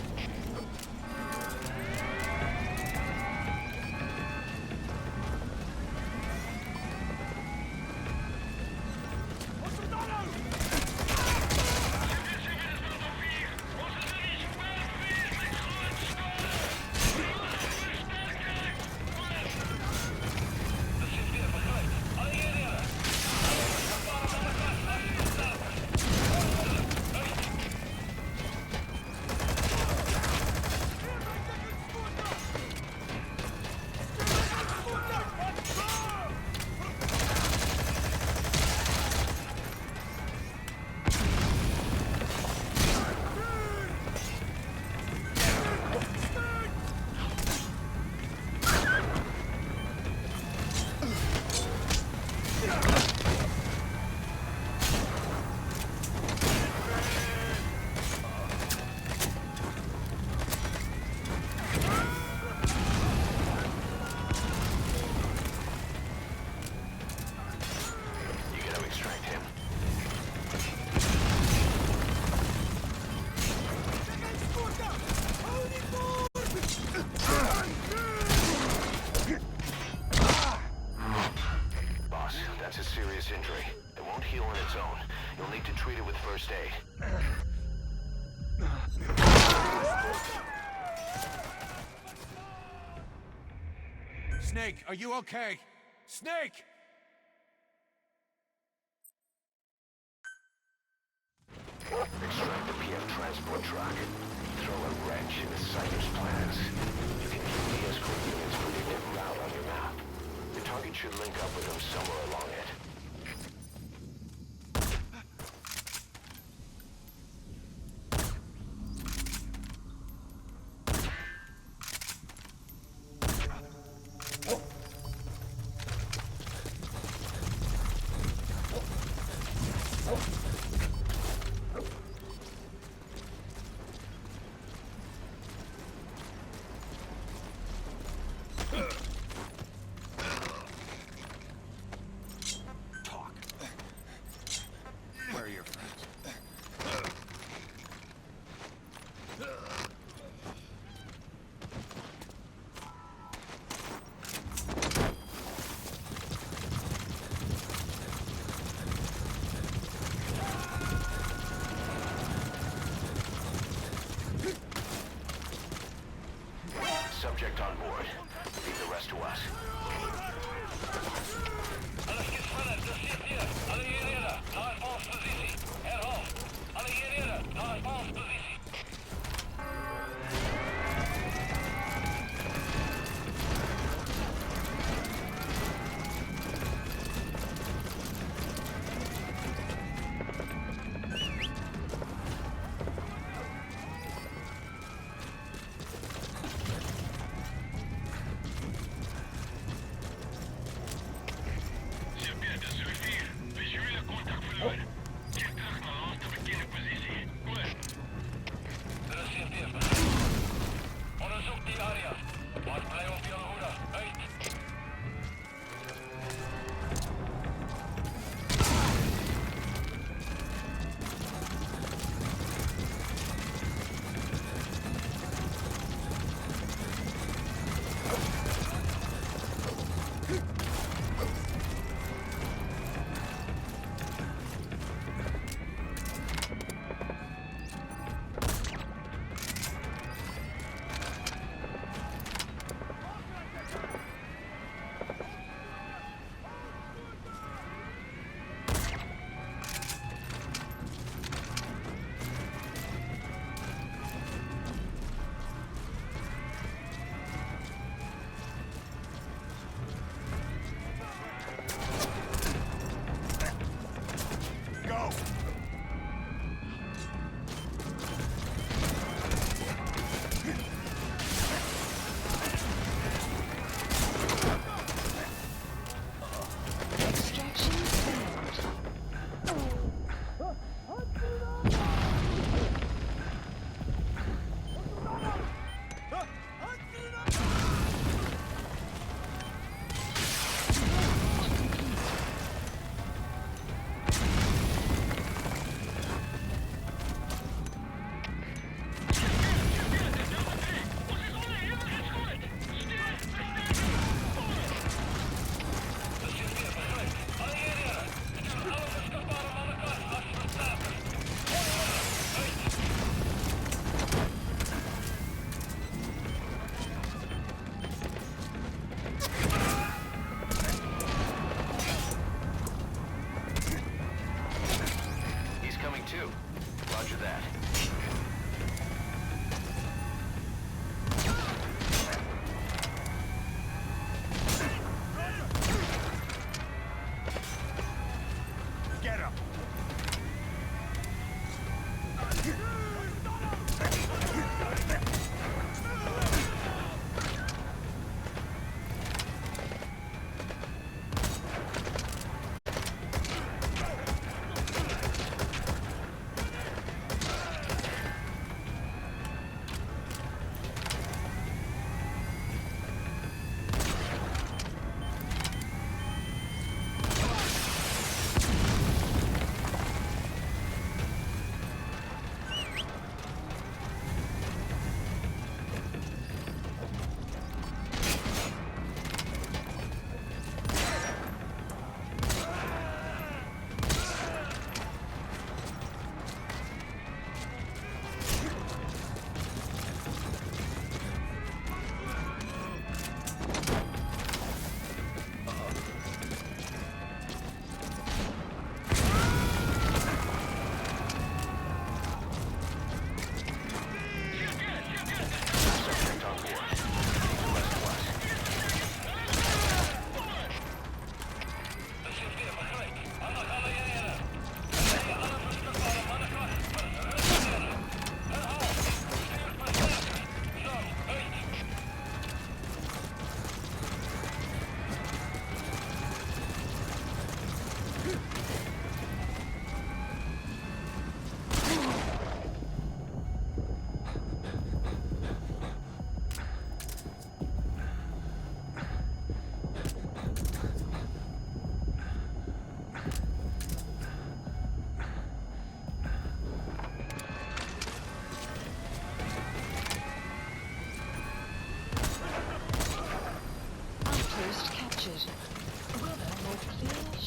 a serious injury. It won't heal on its own. You'll need to treat it with first aid. Snake, are you okay? Snake! Extract the PF transport truck. Throw a wrench into Cypher's plans. You can view the escort unit's predicted route on your map. The target should link up with them somewhere along it.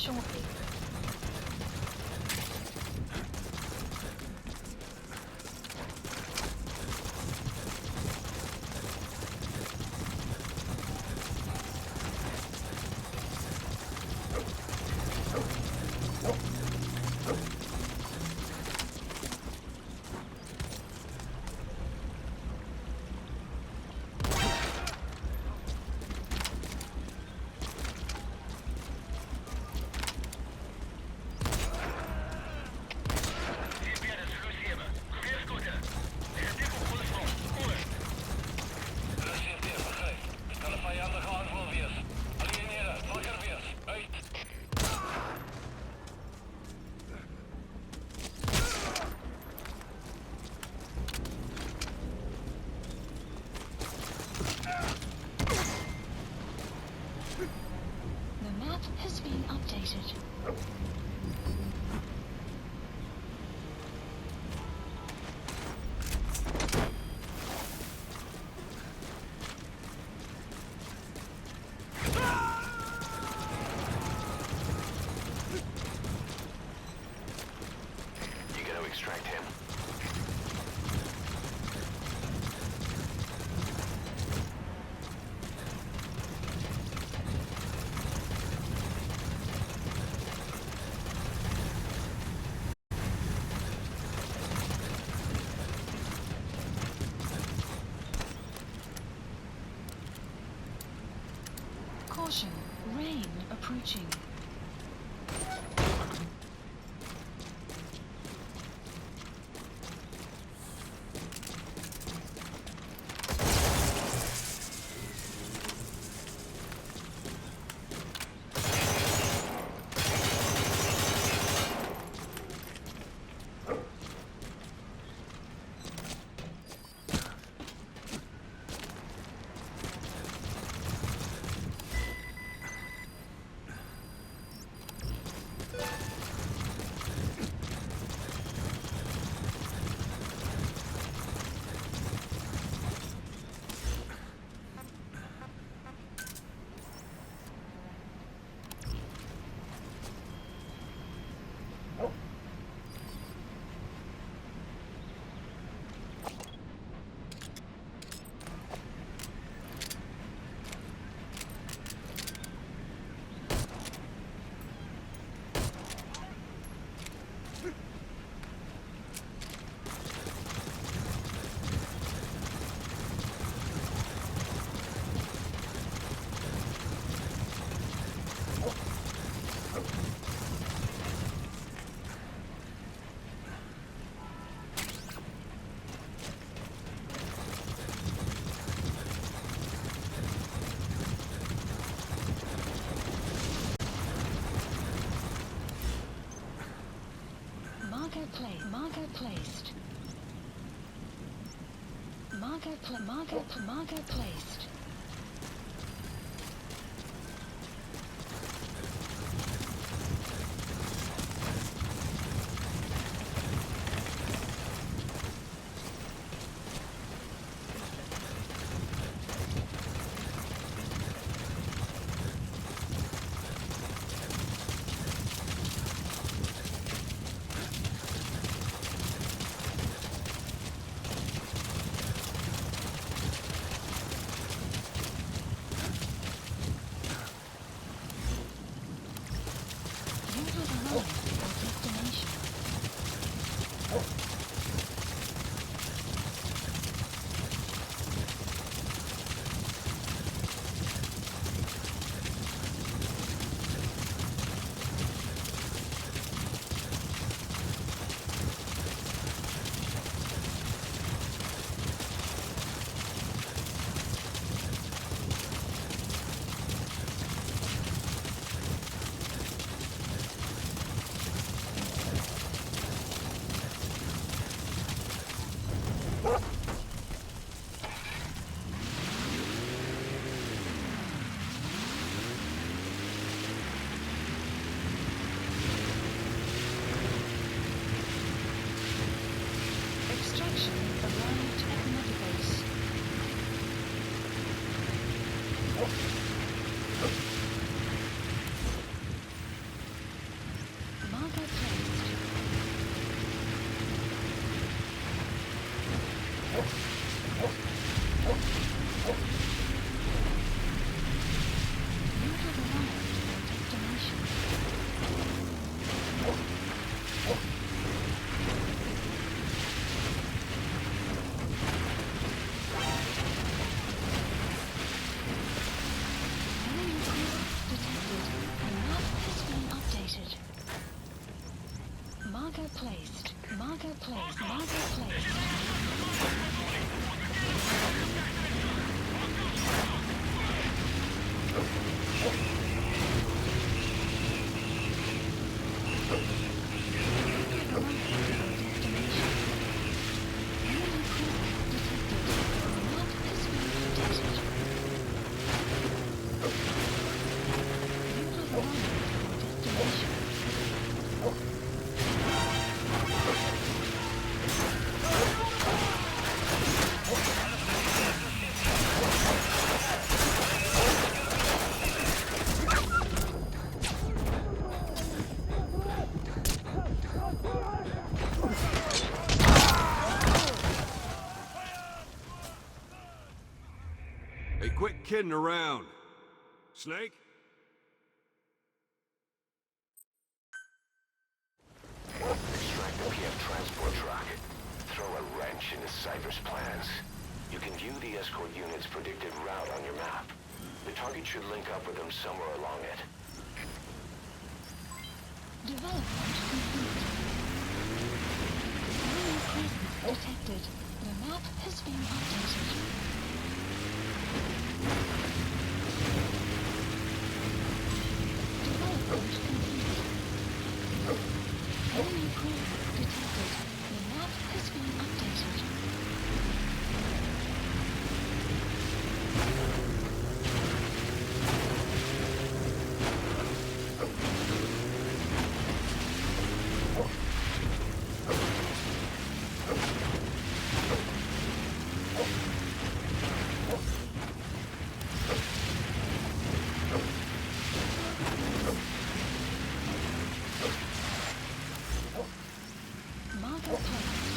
shortly. The map has been updated. You gotta extract him. Caution, rain approaching. Marker placed. Marker placed. placed. Marker placed. Marker placed. Hey, quit kidding around. Snake? Extract the PF transport truck. Throw a wrench into Cypher's plans. You can view the escort unit's predicted route on your map. The target should link up with them somewhere along it. Development complete. Enemy presence detected. The map has been updated. Development complete. Enemy presence detected. The map has been updated. Marker placed.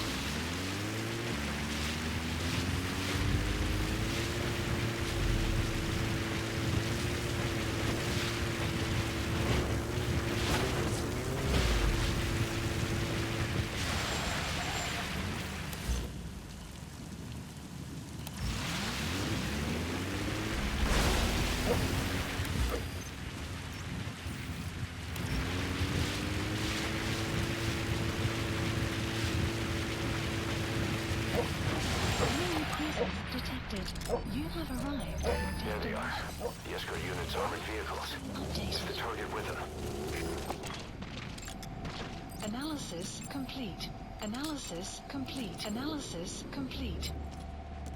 Enemy presence detected. You have arrived at your There they are. destination. The escort unit's armored vehicles. Is the target with them? Analysis complete. Analysis complete. Analysis complete.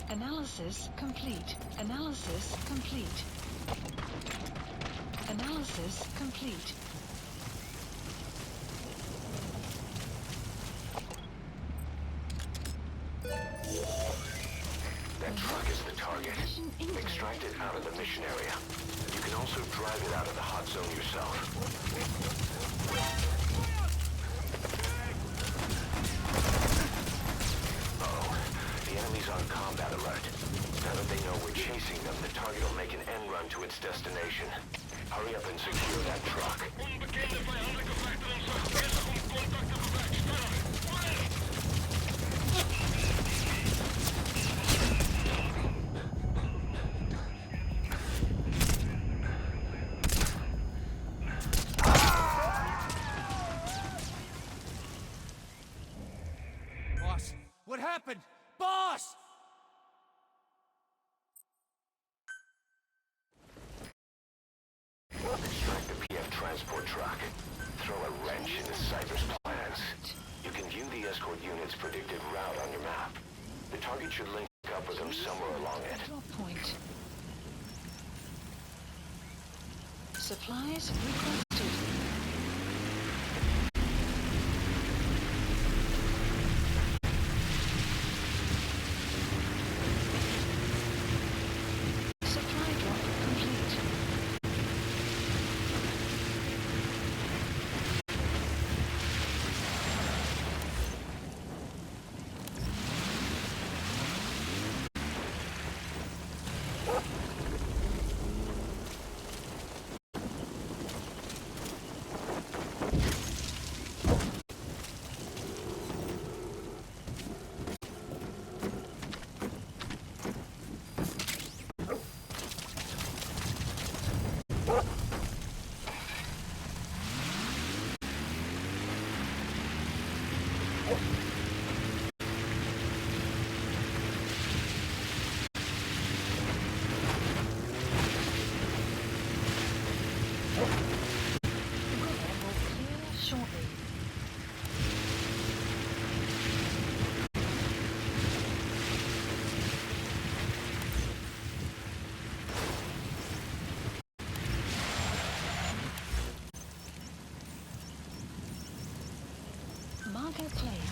Analysis complete. Analysis complete. Analysis complete. That truck is the target. Extract it out of the mission area. You can also drive it out of the hot zone yourself. Uh-oh. The enemy's on combat alert. Now that they know we're chasing them, the target will make an end run to its destination. Hurry up and secure that truck. Boss, what happened? Boss! Extract the PF transport truck. Throw a wrench into Cypher's plans. You can view the escort unit's predicted route on your map. The target should link up with them somewhere along it. Drop point. Supplies requested. Supply drop complete. Marker placed.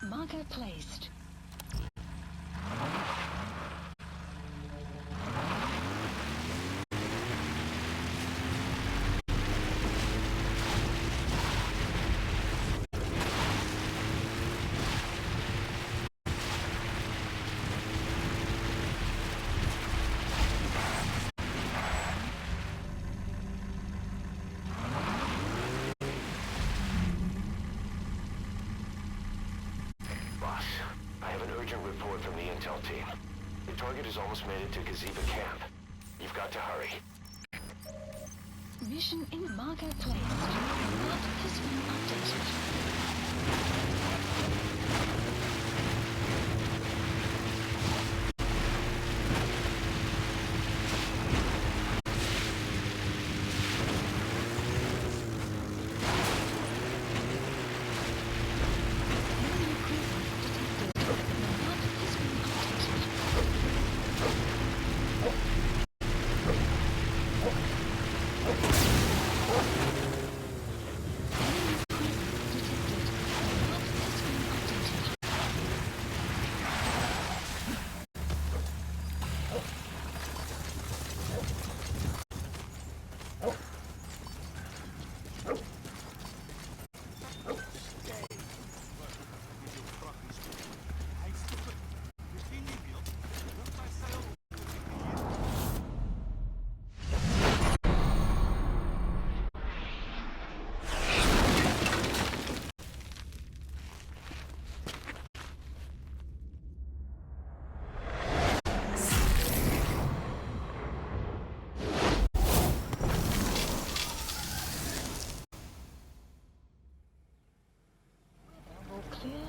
Marker placed. Report from the intel team. The target has almost made it to Gaziba camp. You've got to hurry. Mission in marker placed. Map has been updated.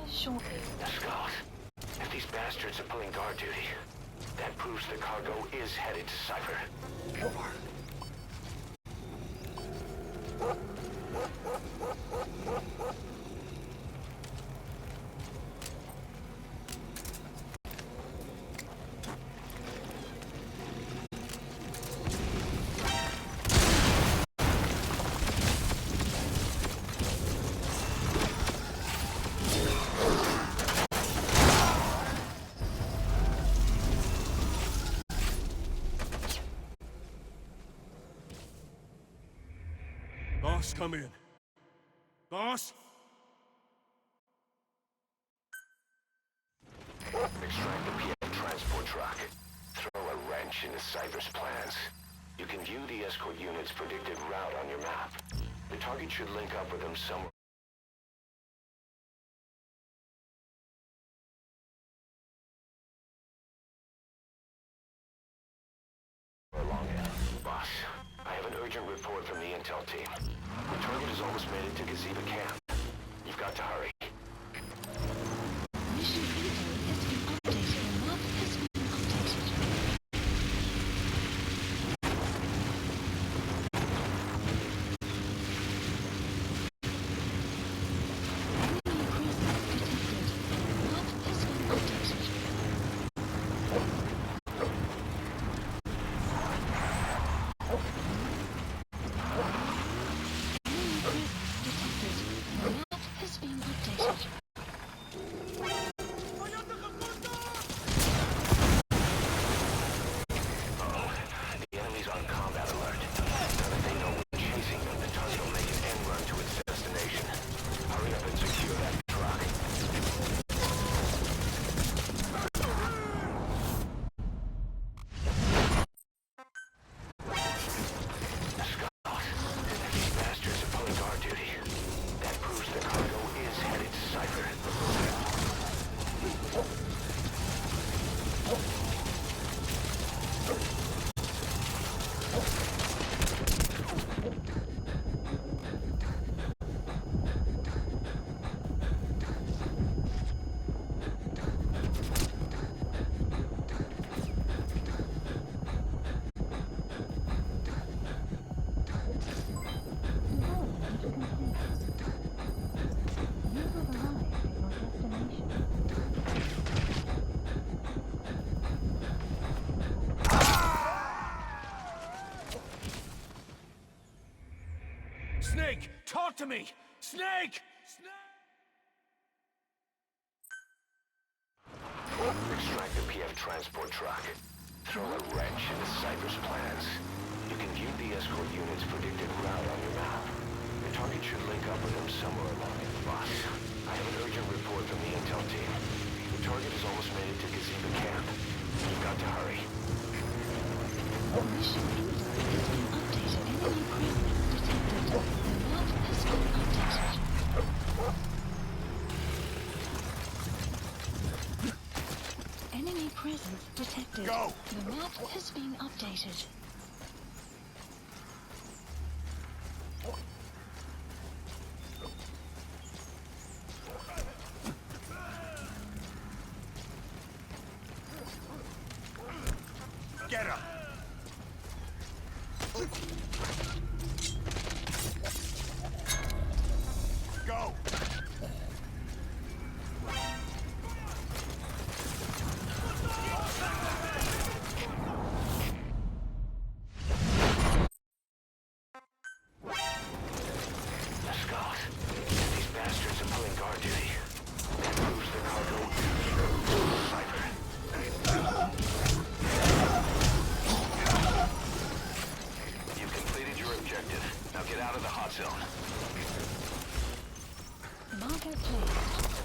Shortly. Skulls. If these bastards are pulling guard duty, that proves the cargo is headed to Cypher. Boss, come in. Boss? Extract the PM transport truck. Throw a wrench into Cypher's plans. You can view the escort unit's predicted route on your map. The target should link up with them somewhere along it. Boss, I have an urgent report from the intel team. The target has almost made it to Gaziba camp. You've got to hurry. Mission info has been updated. Map has been updated. Enemy creep detected. Map has been updated. talk to me! Snake! Extract the PF transport truck. Throw a wrench into Cypher's plans. You can view the escort unit's predicted route on your map. Your target should link up with them somewhere along it. Boss, I have an urgent report from the intel team. The target has almost made it to Gazeba camp. You've got to hurry. Mission info has been updated. Enemy presence detected. The map has been updated. Enemy presence detected. Go! The map has been updated. Get him! Go! Scott, these bastards are pulling guard duty. That proves the cargo Cypher. You've completed your objective. Now get out of the hot zone. Marker placed.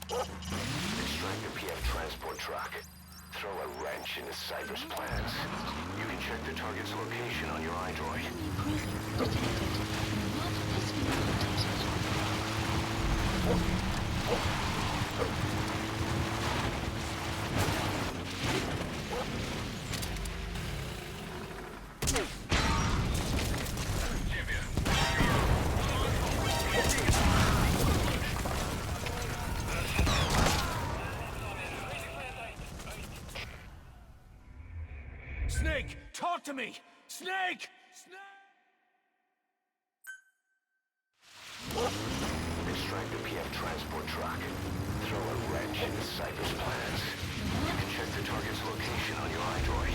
Extract the PF transport truck. Throw a wrench into Cypher's plans. You can check the target's location on your iDroid. Enemy presence detected. The map has been Snake! Talk to me! Snake! Extract the PF transport truck. Throw a wrench into Cypher's plans. You can check the target's location on your iDroid.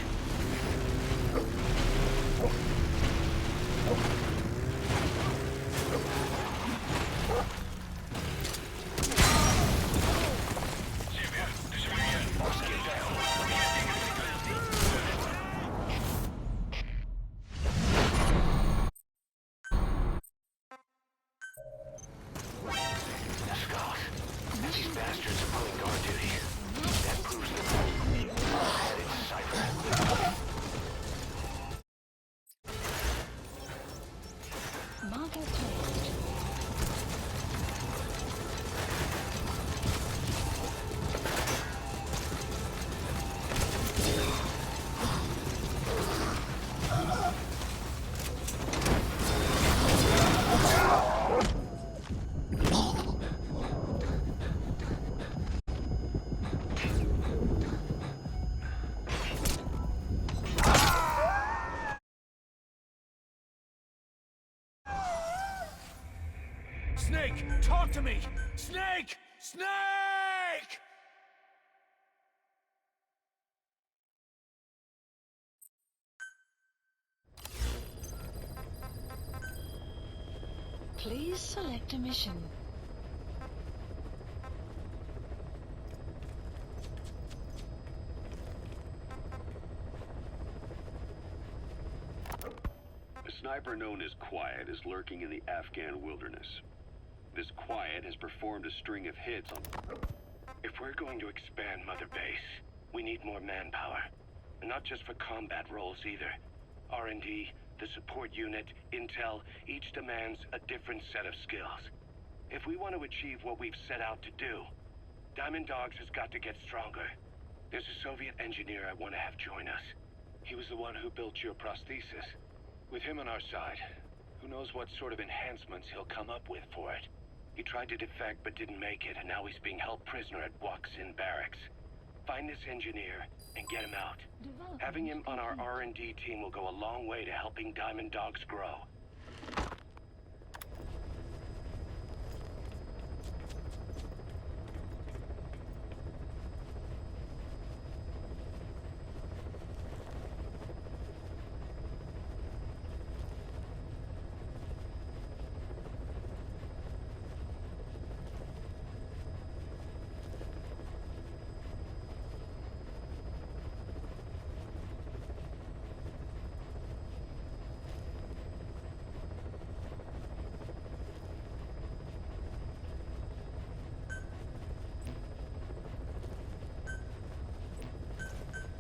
Get down. Scott, these bastards are pulling guard duty. That proves the headed Cypher. marker placed. Snake! Talk to me! Snake! Snake! Please select a mission. A sniper known as Quiet is lurking in the Afghan wilderness. This Quiet has performed a string of hits on... If we're going to expand Mother Base, we need more manpower. And not just for combat roles either. R&D, the support unit, intel, each demands a different set of skills. If we want to achieve what we've set out to do, Diamond Dogs has got to get stronger. There's a Soviet engineer I want to have join us. He was the one who built your prosthesis. With him on our side, who knows what sort of enhancements he'll come up with for it. He tried to defect but didn't make it, and now he's being held prisoner at Waksin Barracks. Find this engineer and get him out. Having him on our R&D team will go a long way to helping Diamond Dogs grow.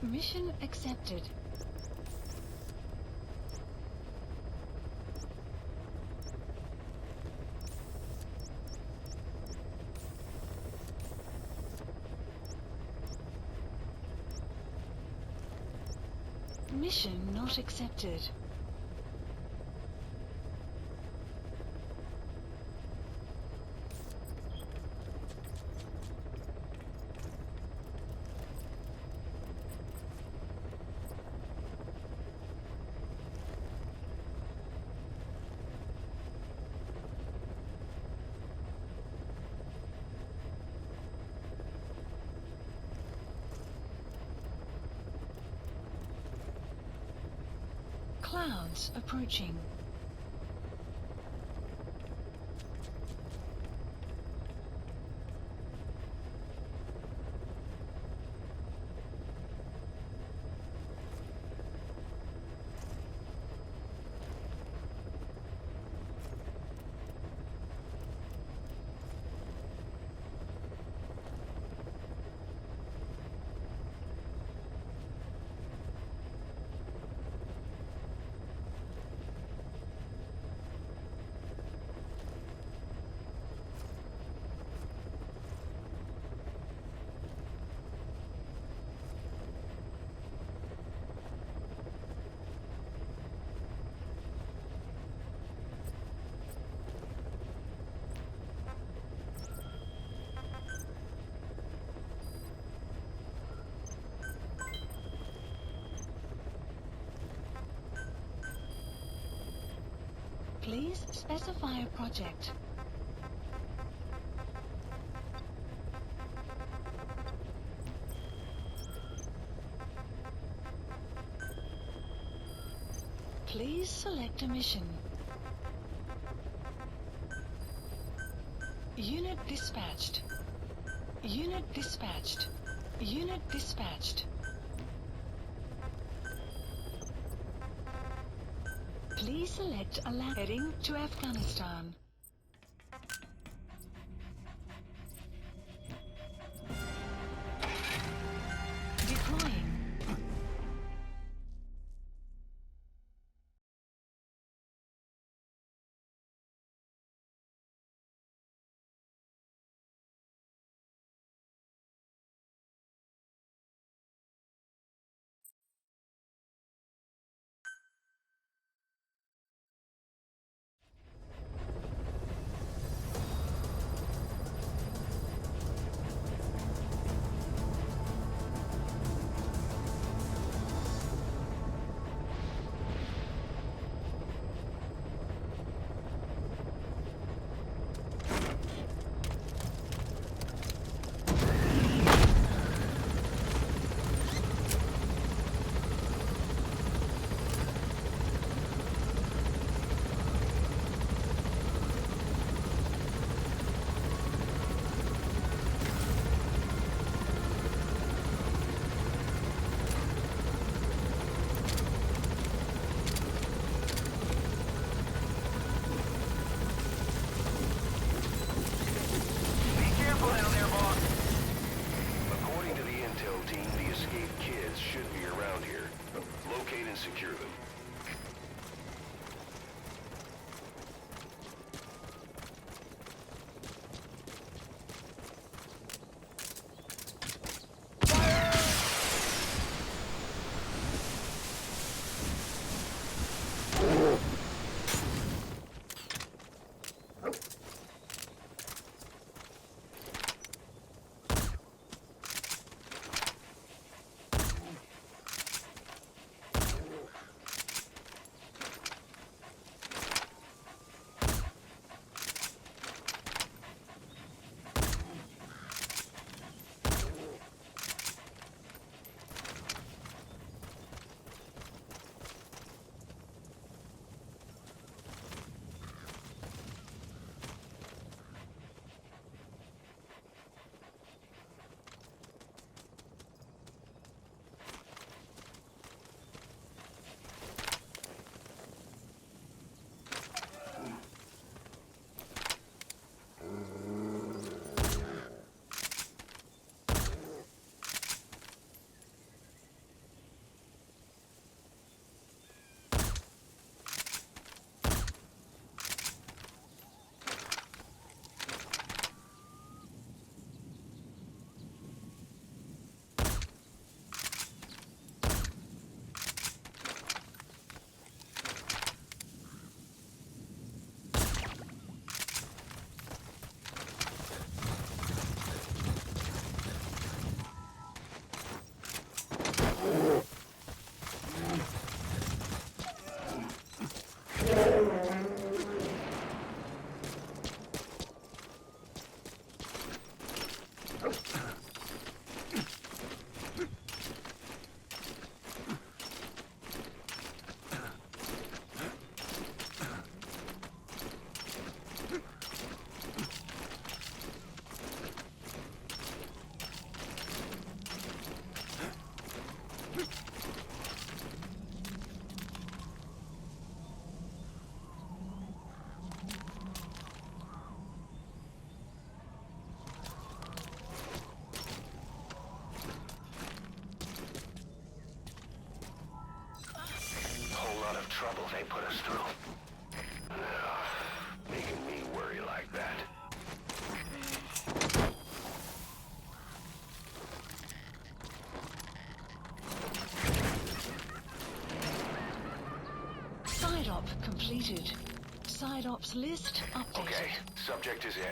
Mission accepted. Mission not accepted. Clouds approaching. Please specify a project. Please select a mission. Unit dispatched. Unit dispatched. Unit dispatched. Please select a land heading to Afghanistan. Deploying. they put us through. Making me worry like that. Side op completed. Side ops list updated. Okay, subject is in.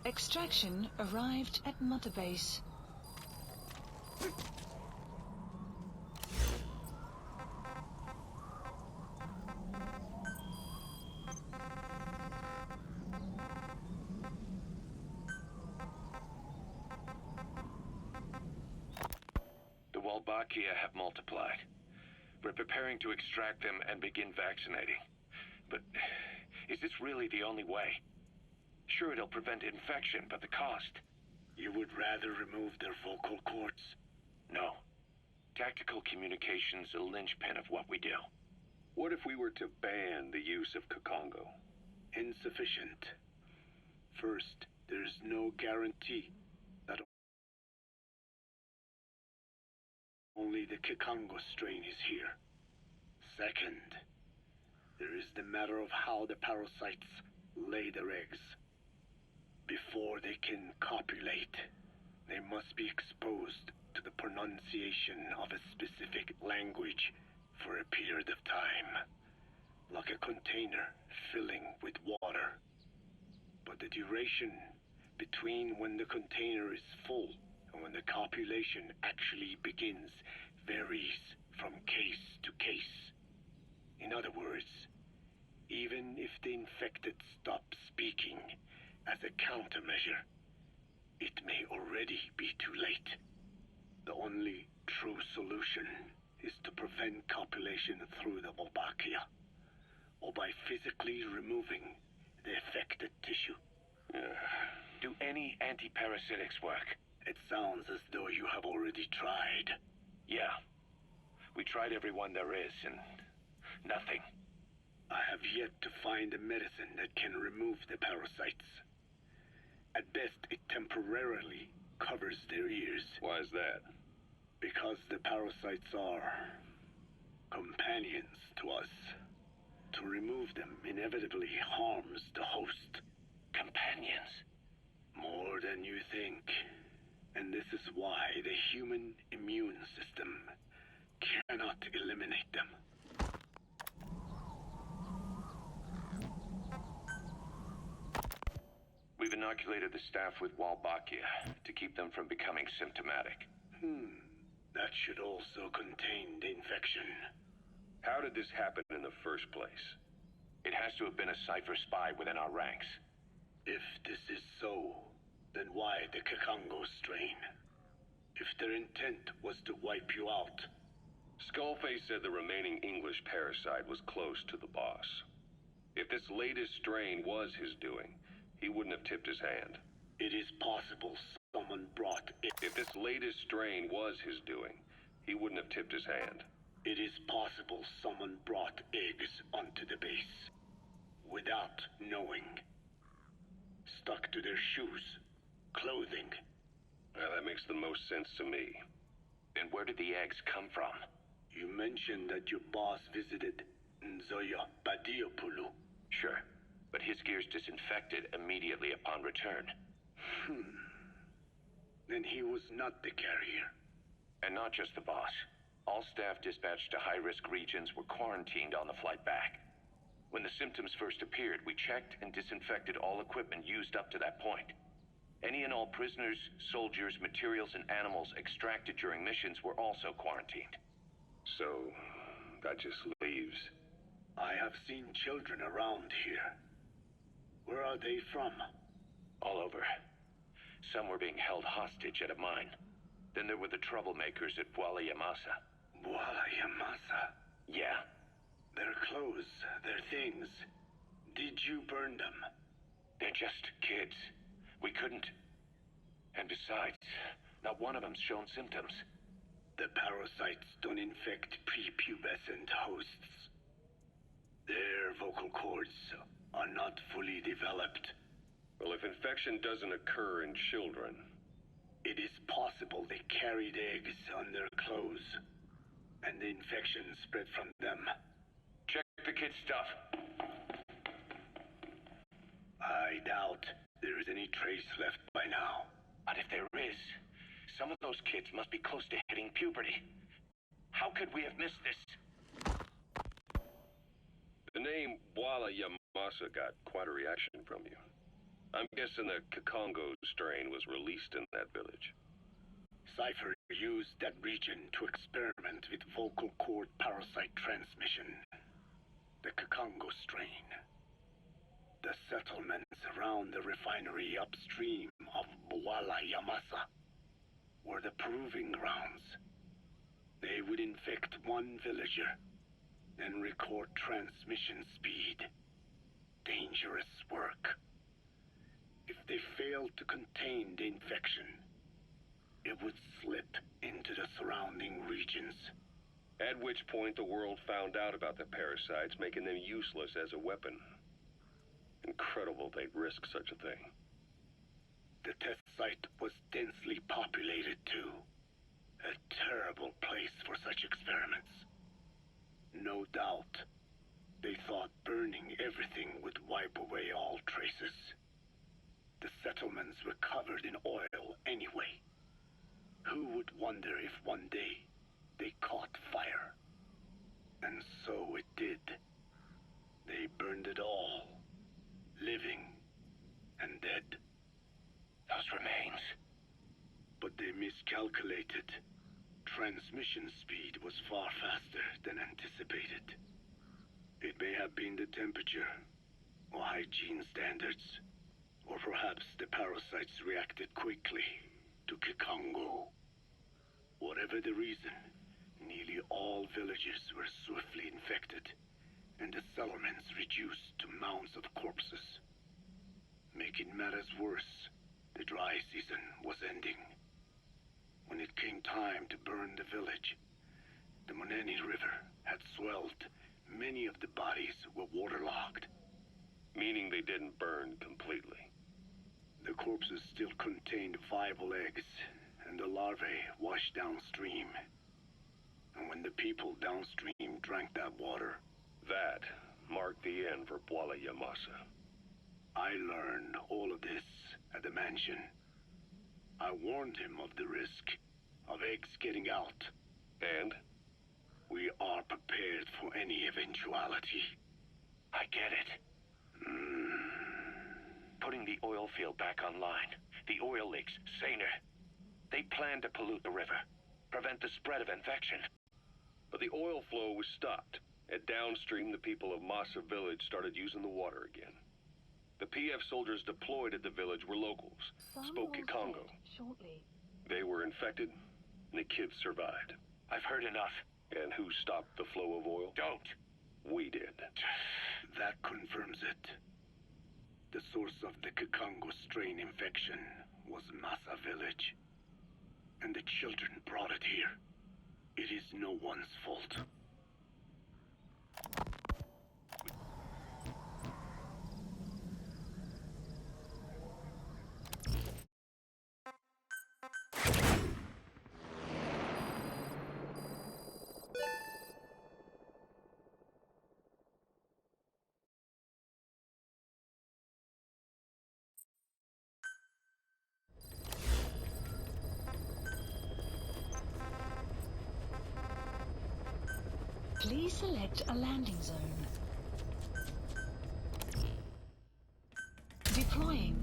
Extraction arrived at Mother Base. The Wolbachia have multiplied. We're preparing to extract them and begin vaccinating. But is this really the only way? Sure, it'll prevent infection, but the cost... You would rather remove their vocal cords? No. Tactical communication's a linchpin of what we do. What if we were to ban the use of Kakongo? Insufficient. First, there's no guarantee that only the Kakongo strain is here. Second, there is the matter of how the parasites lay their eggs. Before they can copulate, they must be exposed to the pronunciation of a specific language for a period of time, like a container filling with water. But the duration between when the container is full and when the copulation actually begins varies from case to case. In other words, even if the infected stop speaking as a countermeasure, it may already be too late. The only true solution is to prevent copulation through the Wolbachia, or by physically removing the affected tissue. Do any antiparasitics work? It sounds as though you have already tried. Yeah. We tried every one there is, and nothing. I have yet to find a medicine that can remove the parasites. At best, it temporarily covers their ears. Why is that? Because the parasites are companions to us. To remove them inevitably harms the host. Companions? More than you think. And this is why the human immune system cannot eliminate them. We've inoculated the staff with Wolbachia to keep them from becoming symptomatic. That should also contain the infection. How did this happen in the first place? It has to have been a Cypher spy within our ranks. If this is so, then why the Kakongo strain? If their intent was to wipe you out. Skullface said the remaining English parasite was close to the boss. If this latest strain was his doing, he wouldn't have tipped his hand. It is possible someone brought it. If this latest strain was his doing, he wouldn't have tipped his hand. It is possible someone brought eggs onto the base without knowing. Stuck to their shoes, clothing. Well, that makes the most sense to me. And where did the eggs come from? You mentioned that your boss visited Nzoya Badiopulu. Sure, but his gear's disinfected immediately upon return. Then he was not the carrier. And not just the boss. All staff dispatched to high-risk regions were quarantined on the flight back. When the symptoms first appeared, we checked and disinfected all equipment used up to that point. Any and all prisoners, soldiers, materials, and animals extracted during missions were also quarantined. So, that just leaves... I have seen children around here. Where are they from? All over. Some were being held hostage at a mine. Then there were the troublemakers at Bwala Yamasa. Bwala Yamasa? Yeah. Their clothes, their things. Did you burn them? They're just kids. We couldn't. And besides, not one of them's shown symptoms. The parasites don't infect prepubescent hosts. Their vocal cords are not fully developed. Well, if infection doesn't occur in children... It is possible they carried eggs on their clothes. and the infection spread from them. Check the kid's stuff. I doubt there is any trace left by now. And if there is, some of those kids must be close to hitting puberty. How could we have missed this? The name Bwala Yamasa got quite a reaction from you. I'm guessing the Kikongo strain was released in that village. Cypher used that region to experiment with vocal cord parasite transmission. The Kikongo strain. The settlements around the refinery upstream of Bwala Yamasa were the proving grounds. They would infect one villager, then record transmission speed. Dangerous work. If they failed to contain the infection, it would slip into the surrounding regions. At which point the world found out about the parasites, making them useless as a weapon. Incredible they'd risk such a thing. The test site was densely populated too. A terrible place for such experiments. No doubt, they thought burning everything would wipe away all traces. The settlements were covered in oil anyway. Who would wonder if one day they caught fire? And so it did. They burned it all, living and dead. Those remains. But they miscalculated. Transmission speed was far faster than anticipated. It may have been the temperature, or hygiene standards, or perhaps the parasites reacted quickly to Kikongo. Whatever the reason, nearly all villages were swiftly infected, and the settlements reduced to mounds of corpses. Making matters worse, the dry season was ending. When it came time to burn the village, the Moneni River had swelled. Many of the bodies were waterlogged. Meaning they didn't burn completely. The corpses still contained viable eggs, and the larvae washed downstream. And when the people downstream drank that water, that marked the end for Bwala Yamasa. I learned all of this at the mansion. I warned him of the risk of eggs getting out. And? We are prepared for any eventuality. I get it. Putting the oil field back online. The oil leaks, saner. They plan to pollute the river, prevent the spread of infection. But the oil flow was stopped, and downstream the people of Masa village started using the water again. The PF soldiers deployed at the village were locals, spoke Kikongo. Shortly. They were infected, and the kids survived. I've heard enough. And who stopped the flow of oil? Don't. We did. That confirms it. The source of the Kikongo strain infection was Masa village. And the children brought it here. It is no one's fault. Please select a landing zone. Deploying.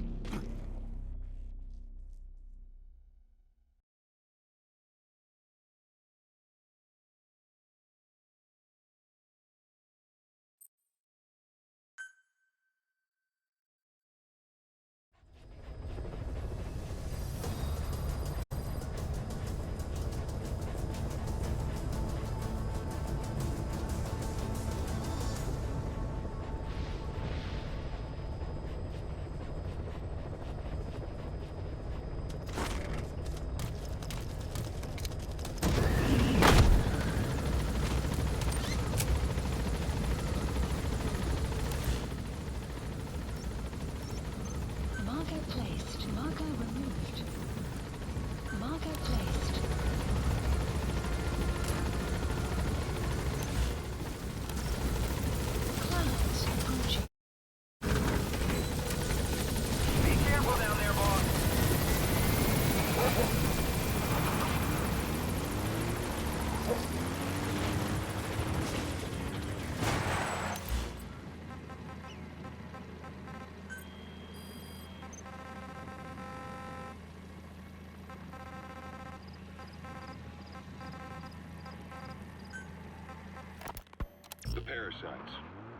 parasites?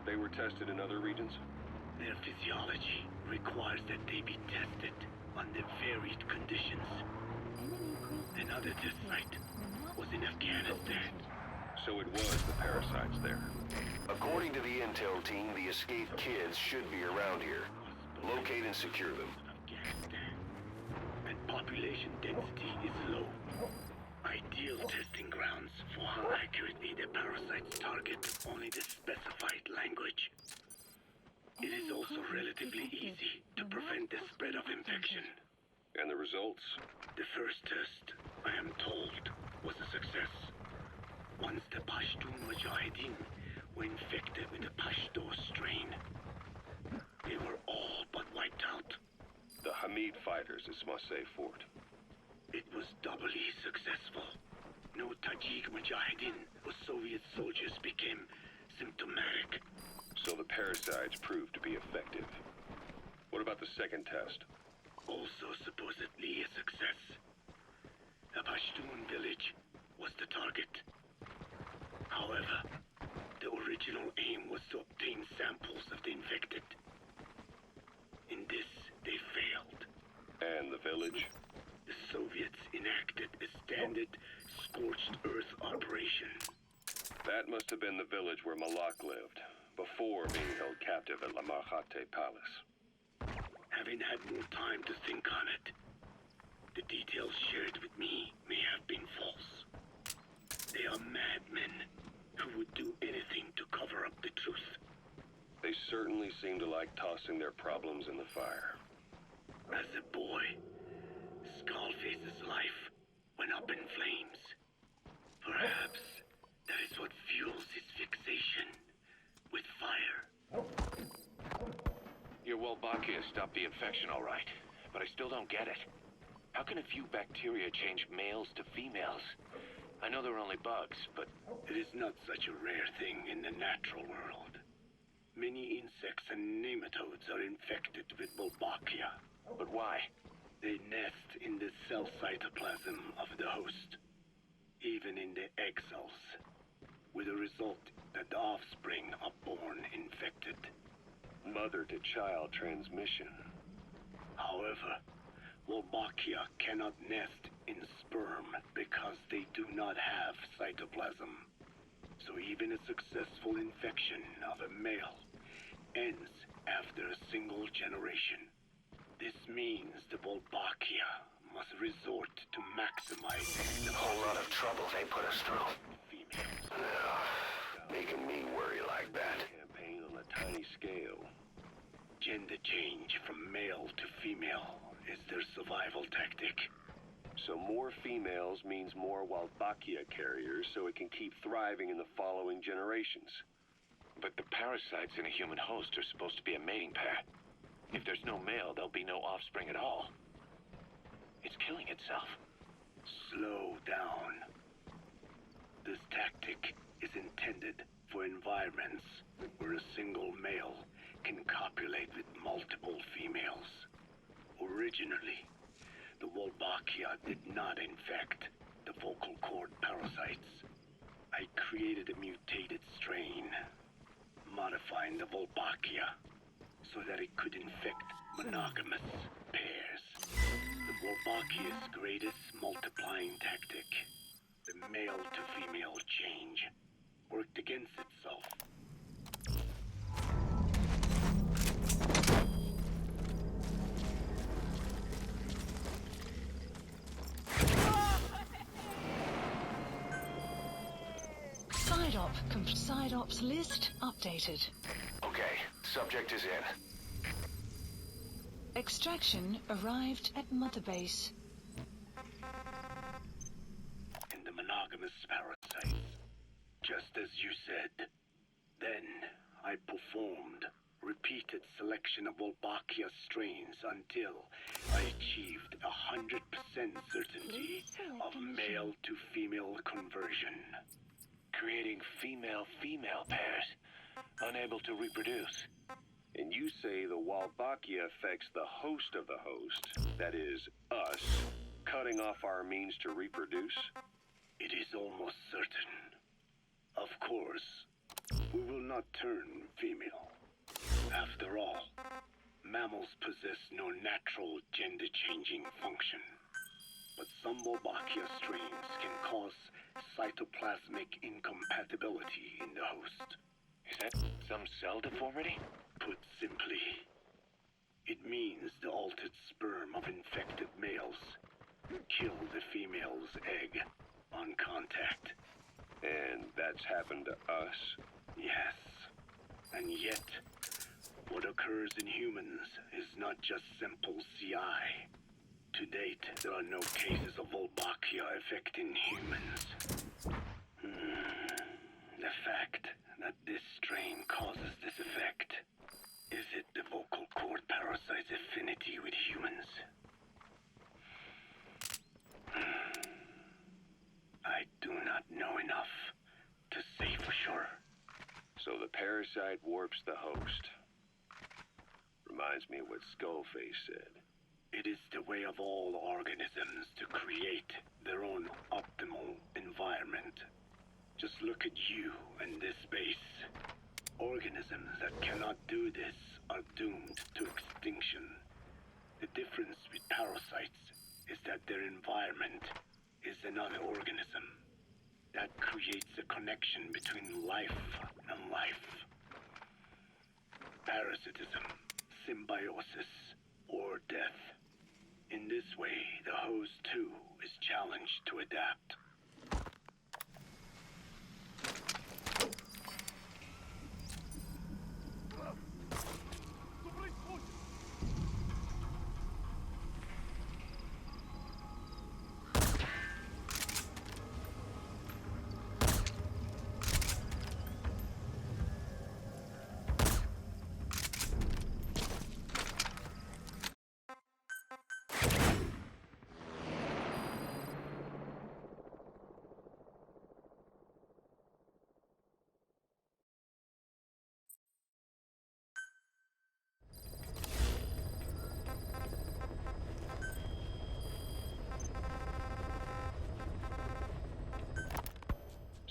They were tested in other regions? Their physiology requires that they be tested under varied conditions. Another test site was in Afghanistan. So it was the parasites there. According to the intel team, the escaped kids should be around here. Locate and secure them. Afghanistan. And population density is low. Ideal testing grounds for how accurately the parasites target only the specified language. It is also relatively easy to prevent the spread of infection. And the results? The first test, I am told, was a success. Once the Pashtun Mujahideen were infected with the Pashto strain, they were all but wiped out. The Hamid fighters at Smasei Fort. It was doubly successful. No Tajik Mujahideen or Soviet soldiers became symptomatic. So the parasites proved to be effective. What about the second test? Also supposedly a success. A Pashtun village was the target. However, the original aim was to obtain samples of the infected. In this, they failed. And the village? The Soviets enacted a standard scorched earth operation. That must have been the village where Malak lived, before being held captive at La Marjate Palace. Having had more time to think on it, the details shared with me may have been false. They are madmen who would do anything to cover up the truth. They certainly seem to like tossing their problems in the fire. As a boy, Skullface's life went up in flames. Perhaps that is what fuels his fixation with fire. Your Wolbachia stopped the infection all right, but I still don't get it. How can a few bacteria change males to females? I know they're only bugs, but... It is not such a rare thing in the natural world. Many insects and nematodes are infected with Wolbachia. But why? They nest in the cell cytoplasm of the host, even in the egg cells, with the result that the offspring are born infected. Mother-to-child transmission. However, Wolbachia cannot nest in sperm because they do not have cytoplasm. So even a successful infection of a male ends after a single generation. This means the Wolbachia must resort to maximizing the Whole lot of trouble they put us through. females. Making me worry like that. Campaign on a tiny scale. Gender change from male to female is their survival tactic. So more females means more Wolbachia carriers, so it can keep thriving in the following generations. But the parasites in a human host are supposed to be a mating pair. If there's no male, there'll be no offspring at all. It's killing itself. Slow down. This tactic is intended for environments where a single male can copulate with multiple females. Originally, the Wolbachia did not infect the vocal cord parasites. I created a mutated strain, modifying the Wolbachia so that it could infect monogamous pairs. The Wolbachia's greatest multiplying tactic, the male-to-female change, worked against itself. Side ops list updated. Okay, subject is in. Extraction arrived at Mother Base. And the monogamous parasites, just as you said. Then I performed repeated selection of Wolbachia strains until I achieved 100% certainty of male-to-female conversion. Creating female-female pairs, unable to reproduce. And you say the Wolbachia affects the host of the host, that is, us, cutting off our means to reproduce? It is almost certain. Of course, We will not turn female. After all, mammals possess no natural gender-changing function. But some Wolbachia strains can cause cytoplasmic incompatibility in the host. Is that some cell deformity? Put simply, it means the altered sperm of infected males kill the female's egg on contact. And that's happened to us? Yes. And yet, what occurs in humans is not just simple CI. To date, there are no cases of Wolbachia affecting humans. The fact that this strain causes this effect, is it the vocal cord parasite's affinity with humans? I do not know enough to say for sure. So the parasite warps the host. Reminds me of what Skullface said. It is the way of all organisms to create their own optimal environment. Just look at you and this base. Organisms that cannot do this are doomed to extinction. The difference with parasites is that their environment is another organism. That creates a connection between life and life. Parasitism, symbiosis, or death. In this way, the host too is challenged to adapt.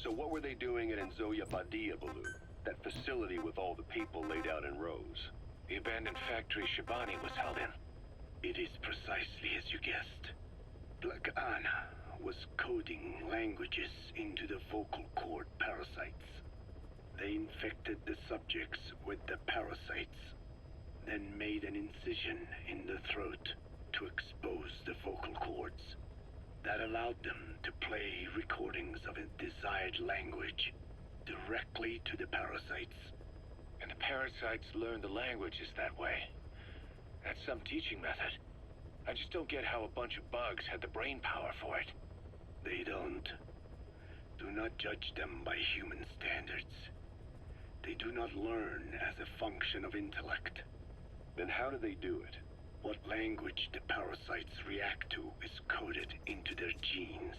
So what were they doing at Nzoya Badia, Baloo? That facility with all the people laid out in rows? The abandoned factory Shabani was held in. It is precisely as you guessed. Black Anna was coding languages into the vocal cord parasites. They infected the subjects with the parasites, then made an incision in the throat to expose the vocal cords. That allowed them to play recordings of a desired language directly to the parasites. And the parasites learned the languages that way. That's some teaching method. I just don't get how a bunch of bugs had the brain power for it. They don't. Do not judge them by human standards. They do not learn as a function of intellect. Then how do they do it? What language the parasites react to is coded into their genes.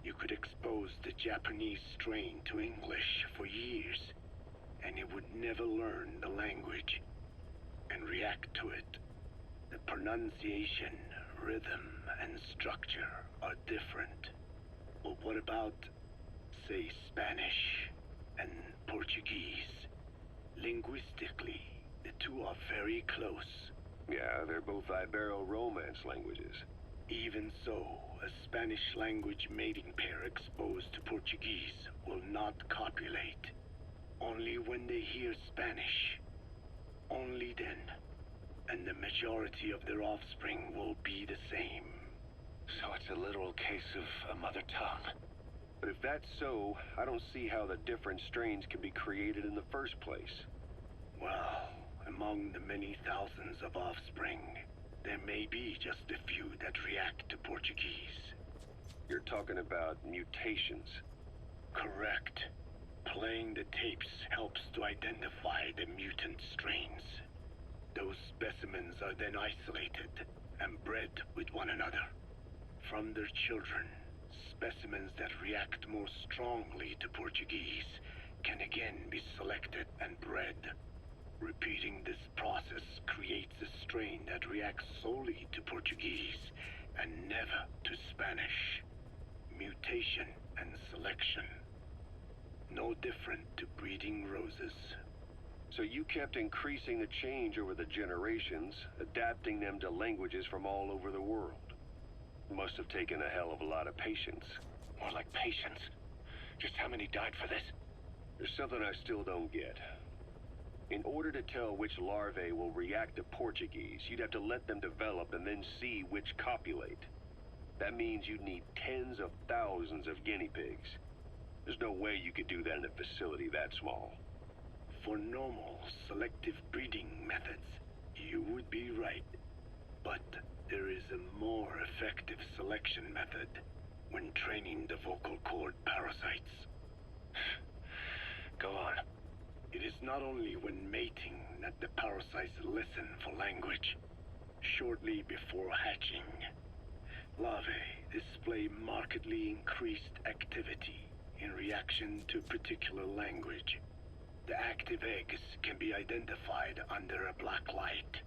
You could expose the Japanese strain to English for years, and it would never learn the language and react to it. The pronunciation, rhythm, and structure are different. But what about, say, Spanish and Portuguese? Linguistically, the two are very close. Yeah, they're both Ibero-Romance languages. Even so, a Spanish language mating pair exposed to Portuguese will not copulate. Only when they hear Spanish. Only then. And the majority of their offspring will be the same. So it's a literal case of a mother tongue. But if that's so, I don't see how the different strains can be created in the first place. Well, among the many thousands of offspring, there may be just a few that react to Portuguese. You're talking about mutations. Correct. Playing the tapes helps to identify the mutant strains. Those specimens are then isolated and bred with one another. From their children, specimens that react more strongly to Portuguese can again be selected and bred. Repeating this process creates a strain that reacts solely to Portuguese and never to Spanish. Mutation and selection. No different to breeding roses. So you kept increasing the change over the generations, adapting them to languages from all over the world. Must have taken a hell of a lot of patience. More like patience. Just how many died for this? There's something I still don't get. In order to tell which larvae will react to Portuguese, you'd have to let them develop and then see which copulate. That means you'd need tens of thousands of guinea pigs. There's no way you could do that in a facility that small. For normal, selective breeding methods, you would be right. But there is a more effective selection method when training the vocal cord parasites. Go on. It is not only when mating that the parasites listen for language. Shortly before hatching, larvae display markedly increased activity in reaction to particular language. The active eggs can be identified under a black light,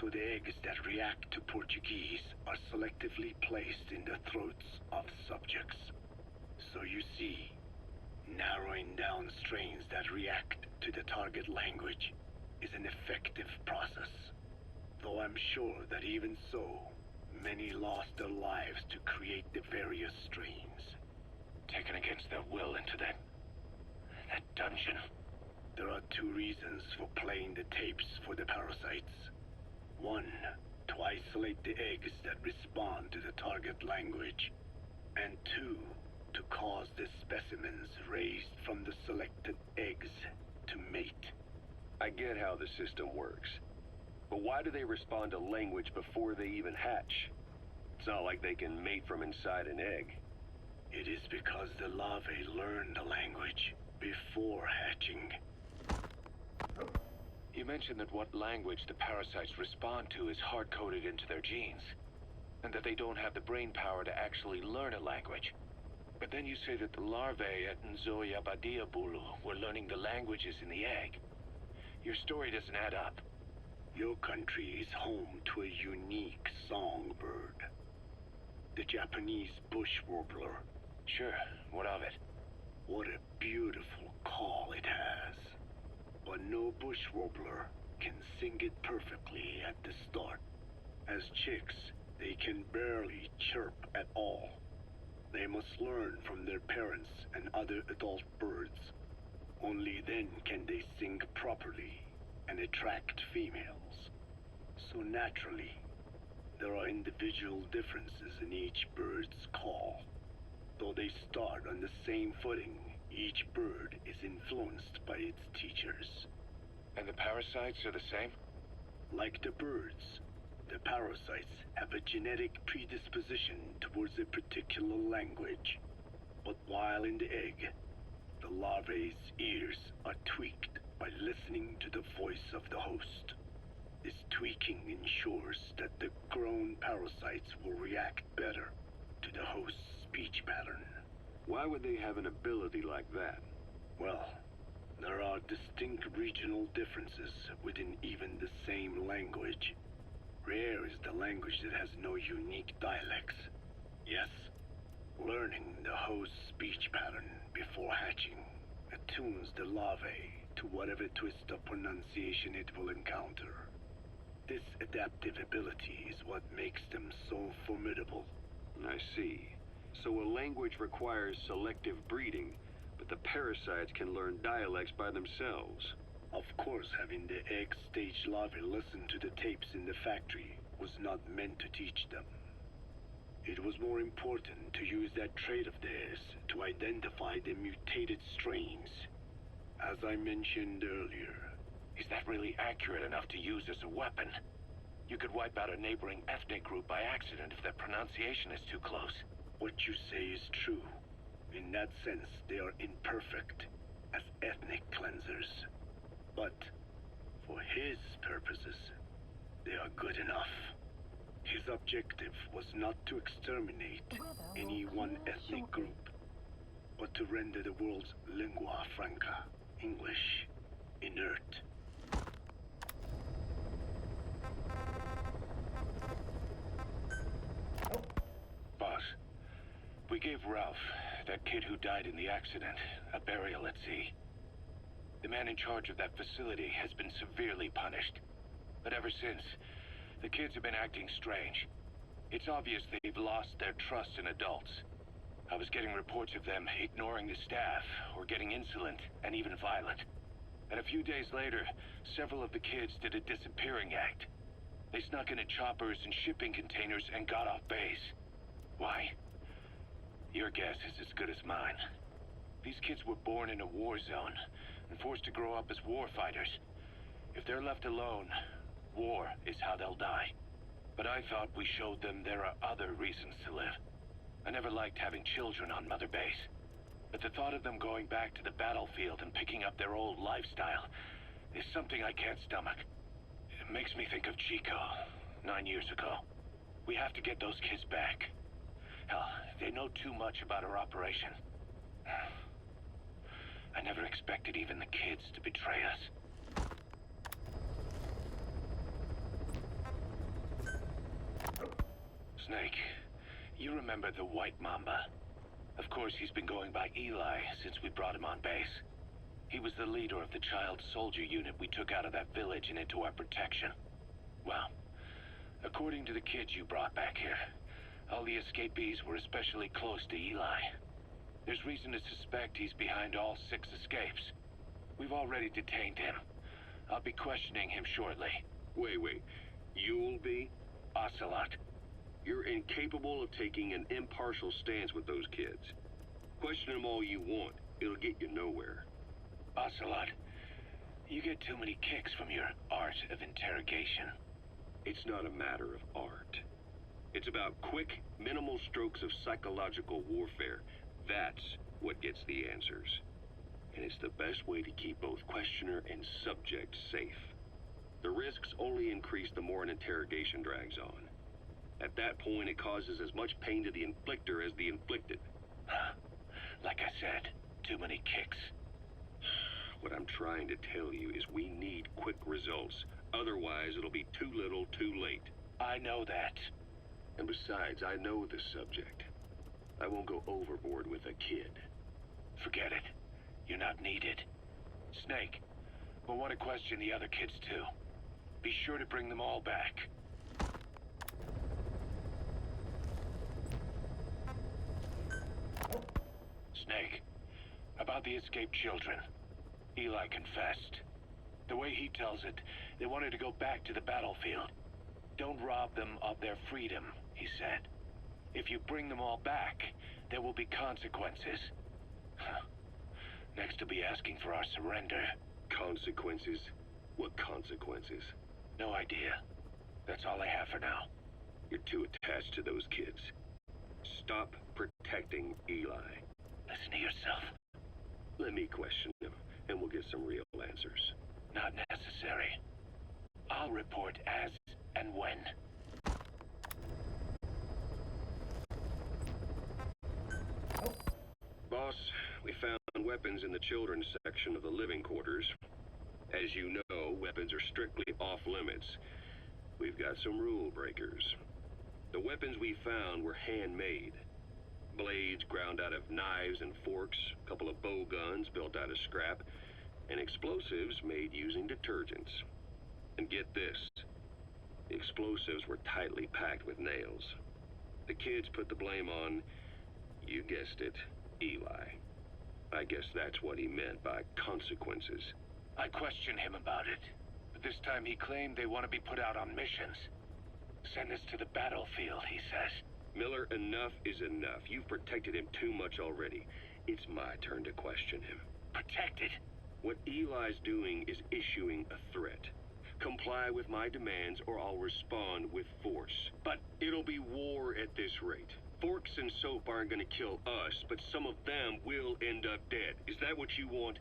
so the eggs that react to Portuguese are selectively placed in the throats of subjects. So you see, narrowing down strains that react to the target language is an effective process. Though I'm sure that even so, many lost their lives to create the various strains. Taken against their will into that dungeon. There are two reasons for playing the tapes for the parasites. One, to isolate the eggs that respond to the target language. And two, to cause the specimens raised from the selected eggs to mate. I get how the system works. But why do they respond to language before they even hatch? It's not like they can mate from inside an egg. It is because the larvae learn the language before hatching. You mentioned that what language the parasites respond to is hard-coded into their genes, and that they don't have the brain power to actually learn a language. But then you say that the larvae at Nzoia Badia Bulu were learning the languages in the egg. Your story doesn't add up. Your country is home to a unique songbird. The Japanese bush warbler. Sure, what of it? What a beautiful call it has. But no bush warbler can sing it perfectly at the start. As chicks, they can barely chirp at all. They must learn from their parents and other adult birds. Only then can they sing properly and attract females. So naturally, there are individual differences in each bird's call. Though they start on the same footing, each bird is influenced by its teachers. And the parasites are the same? Like the birds, the parasites have a genetic predisposition towards a particular language. But while in the egg, the larvae's ears are tweaked by listening to the voice of the host. This tweaking ensures that the grown parasites will react better to the host's speech pattern. Why would they have an ability like that? Well, there are distinct regional differences within even the same language. Rare is the language that has no unique dialects. Yes, learning the host's speech pattern before hatching attunes the larvae to whatever twist of pronunciation it will encounter. This adaptive ability is what makes them so formidable. I see. So a language requires selective breeding, but the parasites can learn dialects by themselves. Of course, having the egg-stage larvae listen to the tapes in the factory was not meant to teach them. It was more important to use that trait of theirs to identify the mutated strains. As I mentioned earlier, is that really accurate enough to use as a weapon? You could wipe out a neighboring ethnic group by accident if their pronunciation is too close. What you say is true. In that sense, they are imperfect as ethnic cleansers. But for his purposes, they are good enough. His objective was not to exterminate any one ethnic group, but to render the world's lingua franca, English, inert. Boss, we gave Ralph, that kid who died in the accident, a burial at sea. The man in charge of that facility has been severely punished. But ever since, the kids have been acting strange. It's obvious they've lost their trust in adults. I was getting reports of them ignoring the staff, or getting insolent, and even violent. And a few days later, several of the kids did a disappearing act. They snuck into choppers and shipping containers and got off base. Why? Your guess is as good as mine. These kids were born in a war zone and forced to grow up as war fighters. If they're left alone, war is how they'll die. But I thought we showed them there are other reasons to live. I never liked having children on Mother Base. But the thought of them going back to the battlefield and picking up their old lifestyle is something I can't stomach. It makes me think of Chico, 9 years ago. We have to get those kids back. Hell, they know too much about our operation. I never expected even the kids to betray us. Snake, you remember the White Mamba? Of course, he's been going by Eli since we brought him on base. He was the leader of the child soldier unit we took out of that village and into our protection. Well, according to the kids you brought back here, all the escapees were especially close to Eli. There's reason to suspect he's behind all 6 escapes. We've already detained him. I'll be questioning him shortly. Wait. You'll be? Ocelot. You're incapable of taking an impartial stance with those kids. Question them all you want. It'll get you nowhere. Ocelot, you get too many kicks from your art of interrogation. It's not a matter of art. It's about quick, minimal strokes of psychological warfare. That's what gets the answers. And it's the best way to keep both questioner and subject safe. The risks only increase the more an interrogation drags on. At that point, it causes as much pain to the inflictor as the inflicted. Like I said, too many kicks. What I'm trying to tell you is we need quick results. Otherwise, it'll be too little, too late. I know that. And besides, I know the subject. I won't go overboard with a kid. Forget it. You're not needed. Snake, we'll want to question the other kids too. Be sure to bring them all back. Snake, about the escaped children. Eli confessed. The way he tells it, they wanted to go back to the battlefield. Don't rob them of their freedom, he said. If you bring them all back, there will be consequences. Next to be asking for our surrender. Consequences? What consequences? No idea. That's all I have for now. You're too attached to those kids. Stop protecting Eli. Listen to yourself. Let me question him, and we'll get some real answers. Not necessary. I'll report as and when. Boss, we found weapons in the children's section of the living quarters. As you know, weapons are strictly off limits. We've got some rule breakers. The weapons we found were handmade. Blades ground out of knives and forks, a couple of bow guns built out of scrap, and explosives made using detergents. And get this, the explosives were tightly packed with nails. The kids put the blame on, you guessed it, Eli. I guess that's what he meant by consequences. I questioned him about it, but this time he claimed they want to be put out on missions. Send us to the battlefield, he says. Miller, enough is enough. You've protected him too much already. It's my turn to question him. Protected? What Eli's doing is issuing a threat. Comply with my demands or I'll respond with force. But it'll be war at this rate. Forks and soap aren't gonna kill us, but some of them will end up dead. Is that what you want?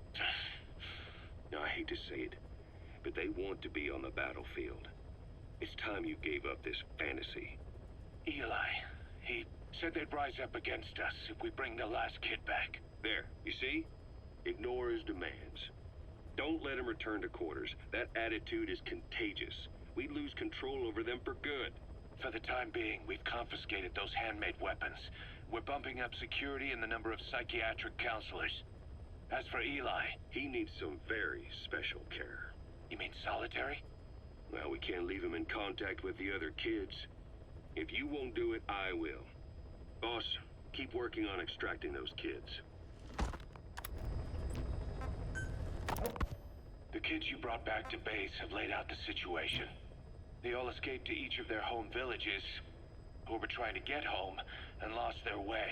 Now, I hate to say it, but they want to be on the battlefield. It's time you gave up this fantasy. Eli, he said they'd rise up against us if we bring the last kid back. There, you see? Ignore his demands. Don't let him return to quarters. That attitude is contagious. We'd lose control over them for good. For the time being, we've confiscated those handmade weapons. We're bumping up security and the number of psychiatric counselors. As for Eli, He needs some very special care. you mean solitary? Well, we can't leave him in contact with the other kids. If you won't do it, I will. Boss, keep working on extracting those kids. The kids you brought back to base have laid out the situation. They all escaped to each of their home villages, or were trying to get home, and lost their way.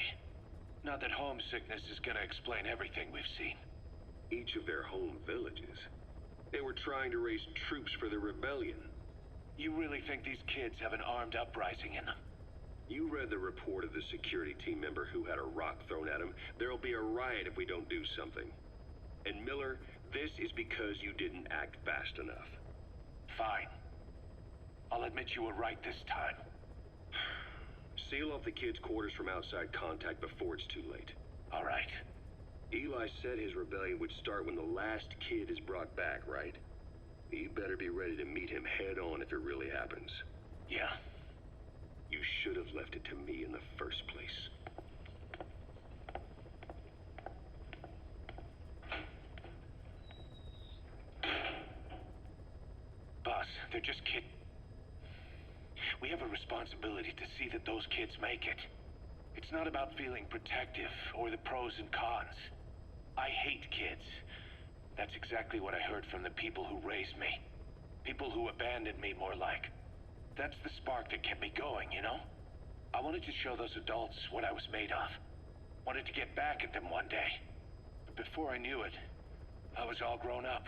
Not that homesickness is gonna explain everything we've seen. Each of their home villages. They were trying to raise troops for the rebellion. You really think these kids have an armed uprising in them? You read the report of the security team member who had a rock thrown at him. There'll be a riot if we don't do something. And Miller, this is because you didn't act fast enough. Fine. I'll admit you were right this time. Seal off the kids' quarters from outside contact before it's too late. All right. Eli said his rebellion would start when the last kid is brought back, right? You better be ready to meet him head on if it really happens. Yeah. You should have left it to me in the first place. Boss, they're just kids. We have a responsibility to see that those kids make it. It's not about feeling protective or the pros and cons. I hate kids. That's exactly what I heard from the people who raised me. People who abandoned me, more like. That's the spark that kept me going, you know? I wanted to show those adults what I was made of. Wanted to get back at them one day. But before I knew it, I was all grown up.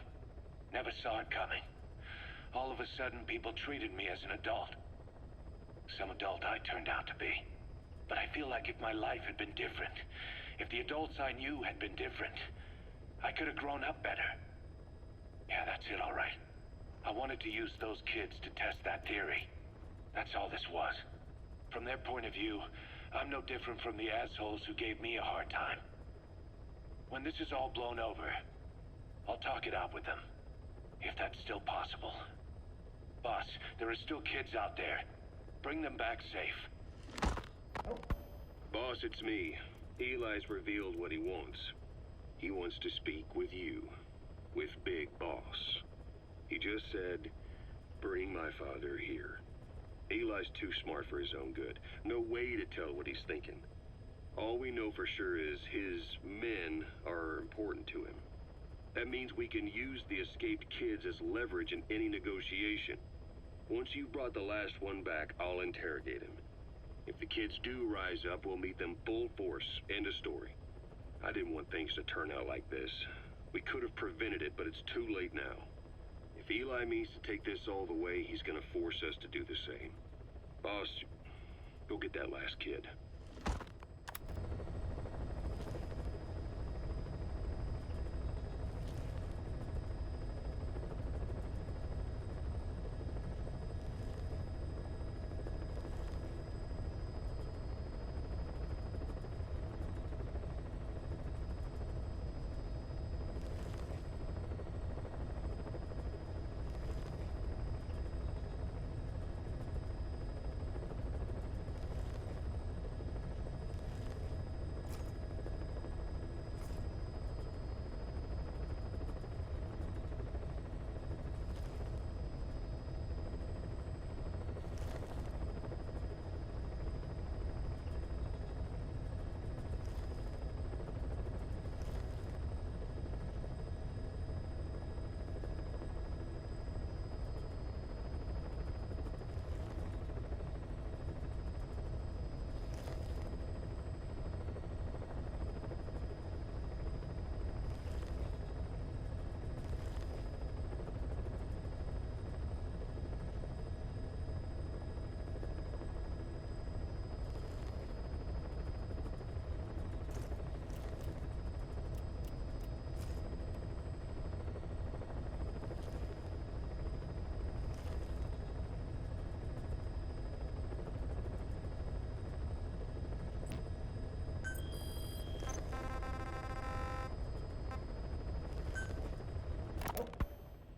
Never saw it coming. All of a sudden, people treated me as an adult. Some adult I turned out to be. But I feel like if my life had been different, if the adults I knew had been different, I could have grown up better. Yeah, that's it, all right. I wanted to use those kids to test that theory. That's all this was. From their point of view, I'm no different from the assholes who gave me a hard time. When this is all blown over, I'll talk it out with them. If that's still possible. Boss, there are still kids out there. Bring them back safe. Boss, it's me. Eli's revealed what he wants. He wants to speak with you. With Big Boss. He just said, bring my father here. Eli's too smart for his own good. No way to tell what he's thinking. All we know for sure is his men are important to him. That means we can use the escaped kids as leverage in any negotiation. Once you've brought the last one back, I'll interrogate him. If the kids do rise up, we'll meet them full force. End of story. I didn't want things to turn out like this. We could have prevented it, but it's too late now. If Eli means to take this all the way, he's gonna force us to do the same. Boss, go get that last kid.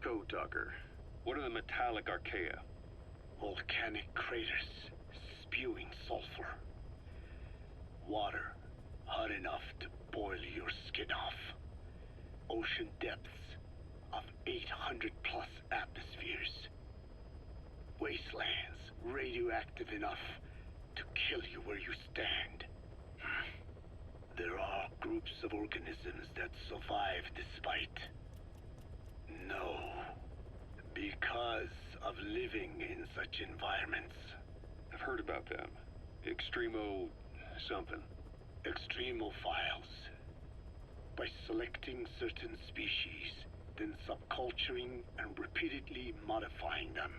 Code Talker, what are the metallic archaea? Volcanic craters spewing sulfur. Water hot enough to boil your skin off. ocean depths of 800 plus atmospheres. Wastelands radioactive enough to kill you where you stand. There are groups of organisms that survive despite. No. Because of living in such environments. I've heard about them. Extremo... something. Extremophiles. By selecting certain species, then subculturing and repeatedly modifying them,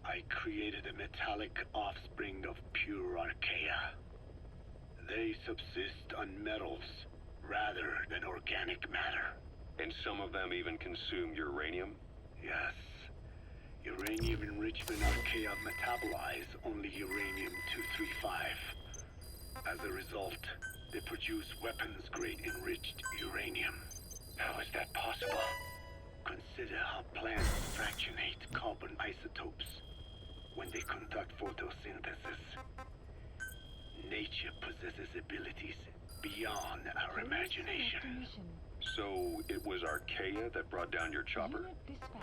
I created a metallic offspring of pure archaea. They subsist on metals rather than organic matter. And some of them even consume uranium? Yes. Uranium enrichment archaea metabolize only uranium-235. As a result, they produce weapons-grade enriched uranium. How is that possible? Consider how plants fractionate carbon isotopes when they conduct photosynthesis. Nature possesses abilities beyond our imagination. So it was Archaea that brought down your chopper?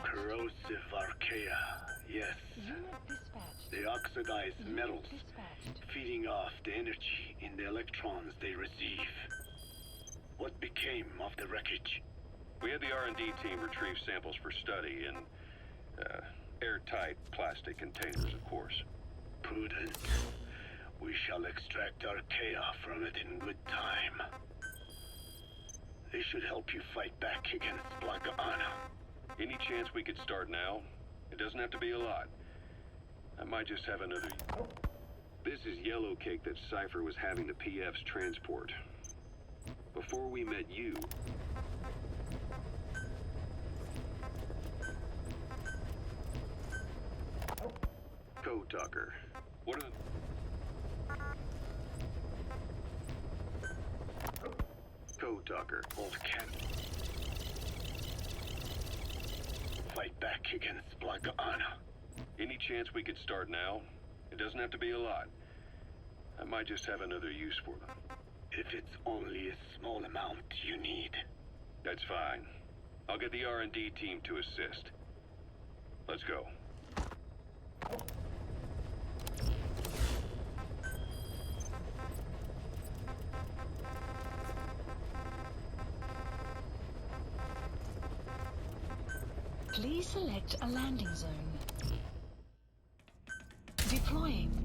Corrosive archaea, yes. They oxidize metals, feeding off the energy in the electrons they receive. What became of the wreckage? We had the R&D team retrieve samples for study in airtight plastic containers, of course. Prudent. We shall extract archaea from it in good time. They should help you fight back against Blagana. Any chance we could start now? It doesn't have to be a lot. I might just have another... This is yellow cake that Cypher was having the PFs transport. Before we met you... Code Talker. What are the... Code Talker. Old Ken. Fight back against Blagana. Any chance we could start now? It doesn't have to be a lot. I might just have another use for them. If it's only a small amount you need. That's fine. I'll get the R&D team to assist. Let's go. Please select a landing zone. Deploying.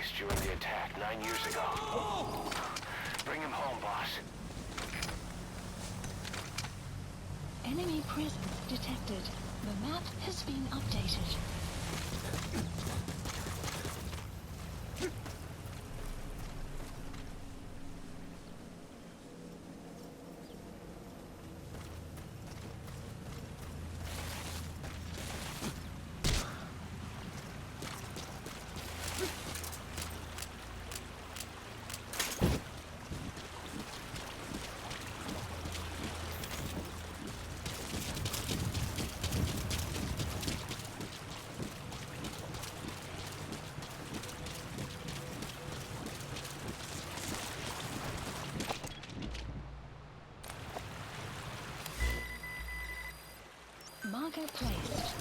Skullface during the attack 9 years ago. Bring him home, boss. Enemy presence detected. The map has been updated. Marker placed.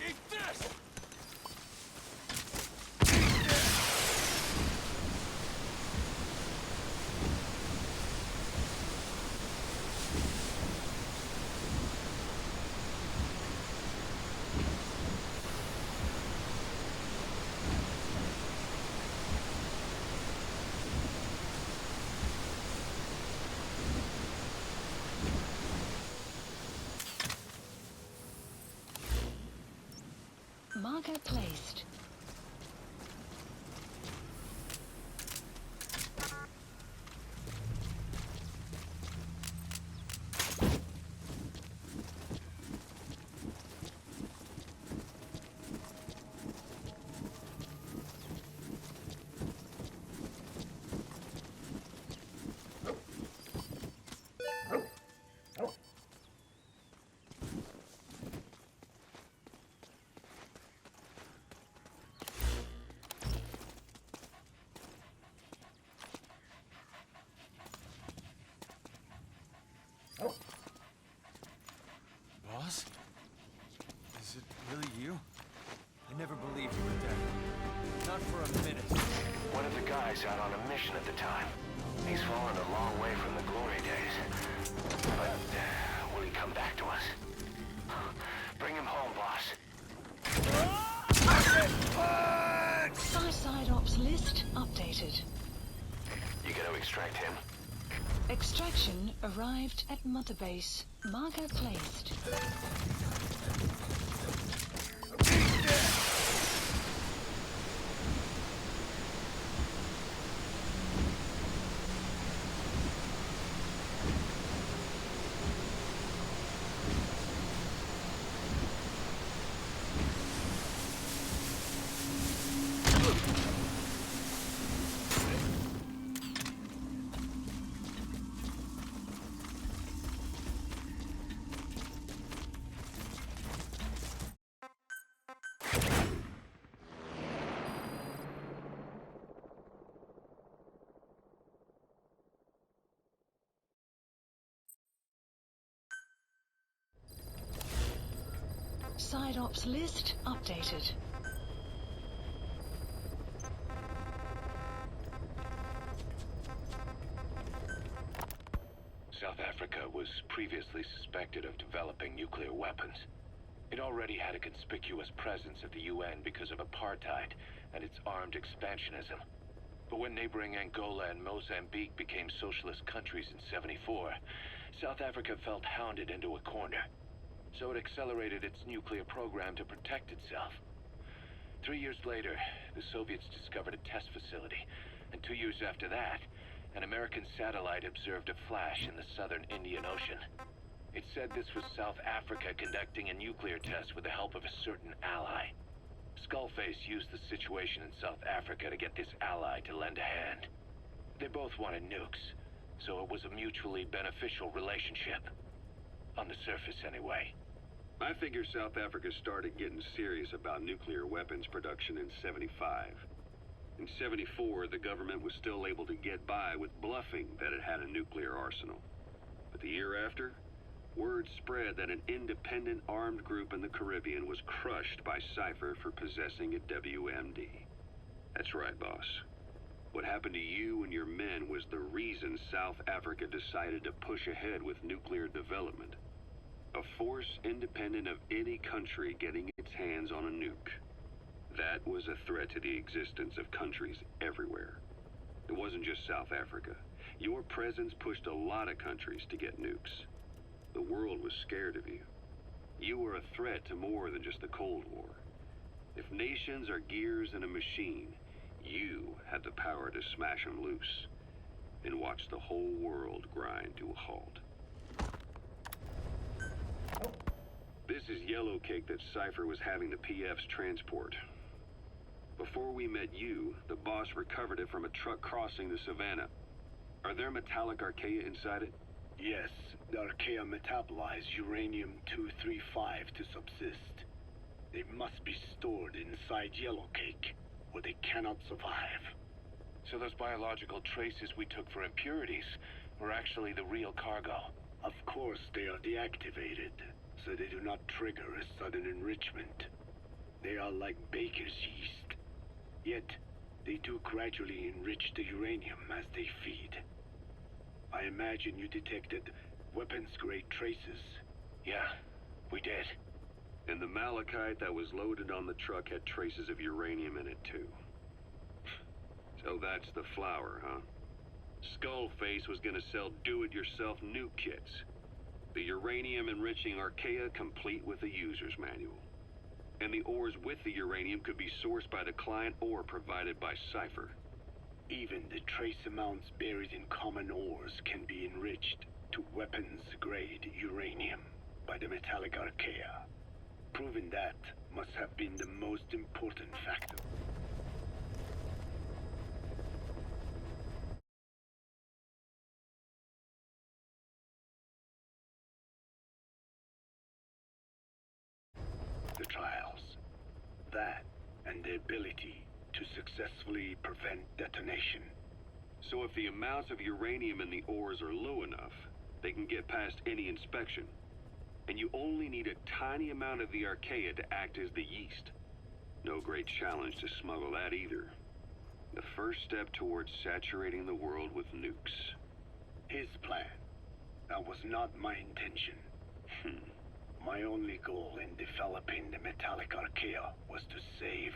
Eat this! Marker placed. Boss? Is it really you? I never believed you were dead. Not for a minute. One of the guys out on a mission at the time. He's fallen a long way from the glory days. But will he come back to us? Bring him home, boss. Side ops list updated. You gonna extract him? Extraction arrived at Mother Base. Marker placed. Side ops list updated. South Africa was previously suspected of developing nuclear weapons. It already had a conspicuous presence at the UN because of apartheid and its armed expansionism. But when neighboring Angola and Mozambique became socialist countries in '74, South Africa felt hounded into a corner. So it accelerated its nuclear program to protect itself. 3 years later, the Soviets discovered a test facility, and 2 years after that, an American satellite observed a flash in the southern Indian Ocean. It said this was South Africa conducting a nuclear test with the help of a certain ally. Skullface used the situation in South Africa to get this ally to lend a hand. They both wanted nukes, so it was a mutually beneficial relationship. On the surface, anyway. I figure South Africa started getting serious about nuclear weapons production in '75. In '74, the government was still able to get by with bluffing that it had a nuclear arsenal. But the year after, word spread that an independent armed group in the Caribbean was crushed by Cypher for possessing a WMD. That's right, boss. What happened to you and your men was the reason South Africa decided to push ahead with nuclear development. A force independent of any country getting its hands on a nuke. That was a threat to the existence of countries everywhere. It wasn't just South Africa. Your presence pushed a lot of countries to get nukes. The world was scared of you. You were a threat to more than just the Cold War. If nations are gears in a machine, you had the power to smash them loose and watch the whole world grind to a halt. This is yellow cake that Cypher was having the PFs transport. Before we met you, the boss recovered it from a truck crossing the savannah. Are there metallic archaea inside it? Yes, the archaea metabolize uranium-235 to subsist. They must be stored inside yellow cake, or they cannot survive. So those biological traces we took for impurities were actually the real cargo? Of course they are deactivated, so they do not trigger a sudden enrichment. They are like baker's yeast. Yet, they do gradually enrich the uranium as they feed. I imagine you detected weapons-grade traces. Yeah, we did. And the malachite that was loaded on the truck had traces of uranium in it too. So that's the flower, huh? Skullface was gonna sell do-it-yourself nuke kits. The uranium-enriching archaea complete with a user's manual. And the ores with the uranium could be sourced by the client or provided by Cypher. Even the trace amounts buried in common ores can be enriched to weapons-grade uranium by the metallic archaea. Proving that must have been the most important factor. The trials. That and the ability to successfully prevent detonation. So if the amounts of uranium in the ores are low enough, they can get past any inspection. And you only need a tiny amount of the archaea to act as the yeast. No great challenge to smuggle that either. The first step towards saturating the world with nukes. His plan. That was not my intention. My only goal in developing the metallic archaea was to save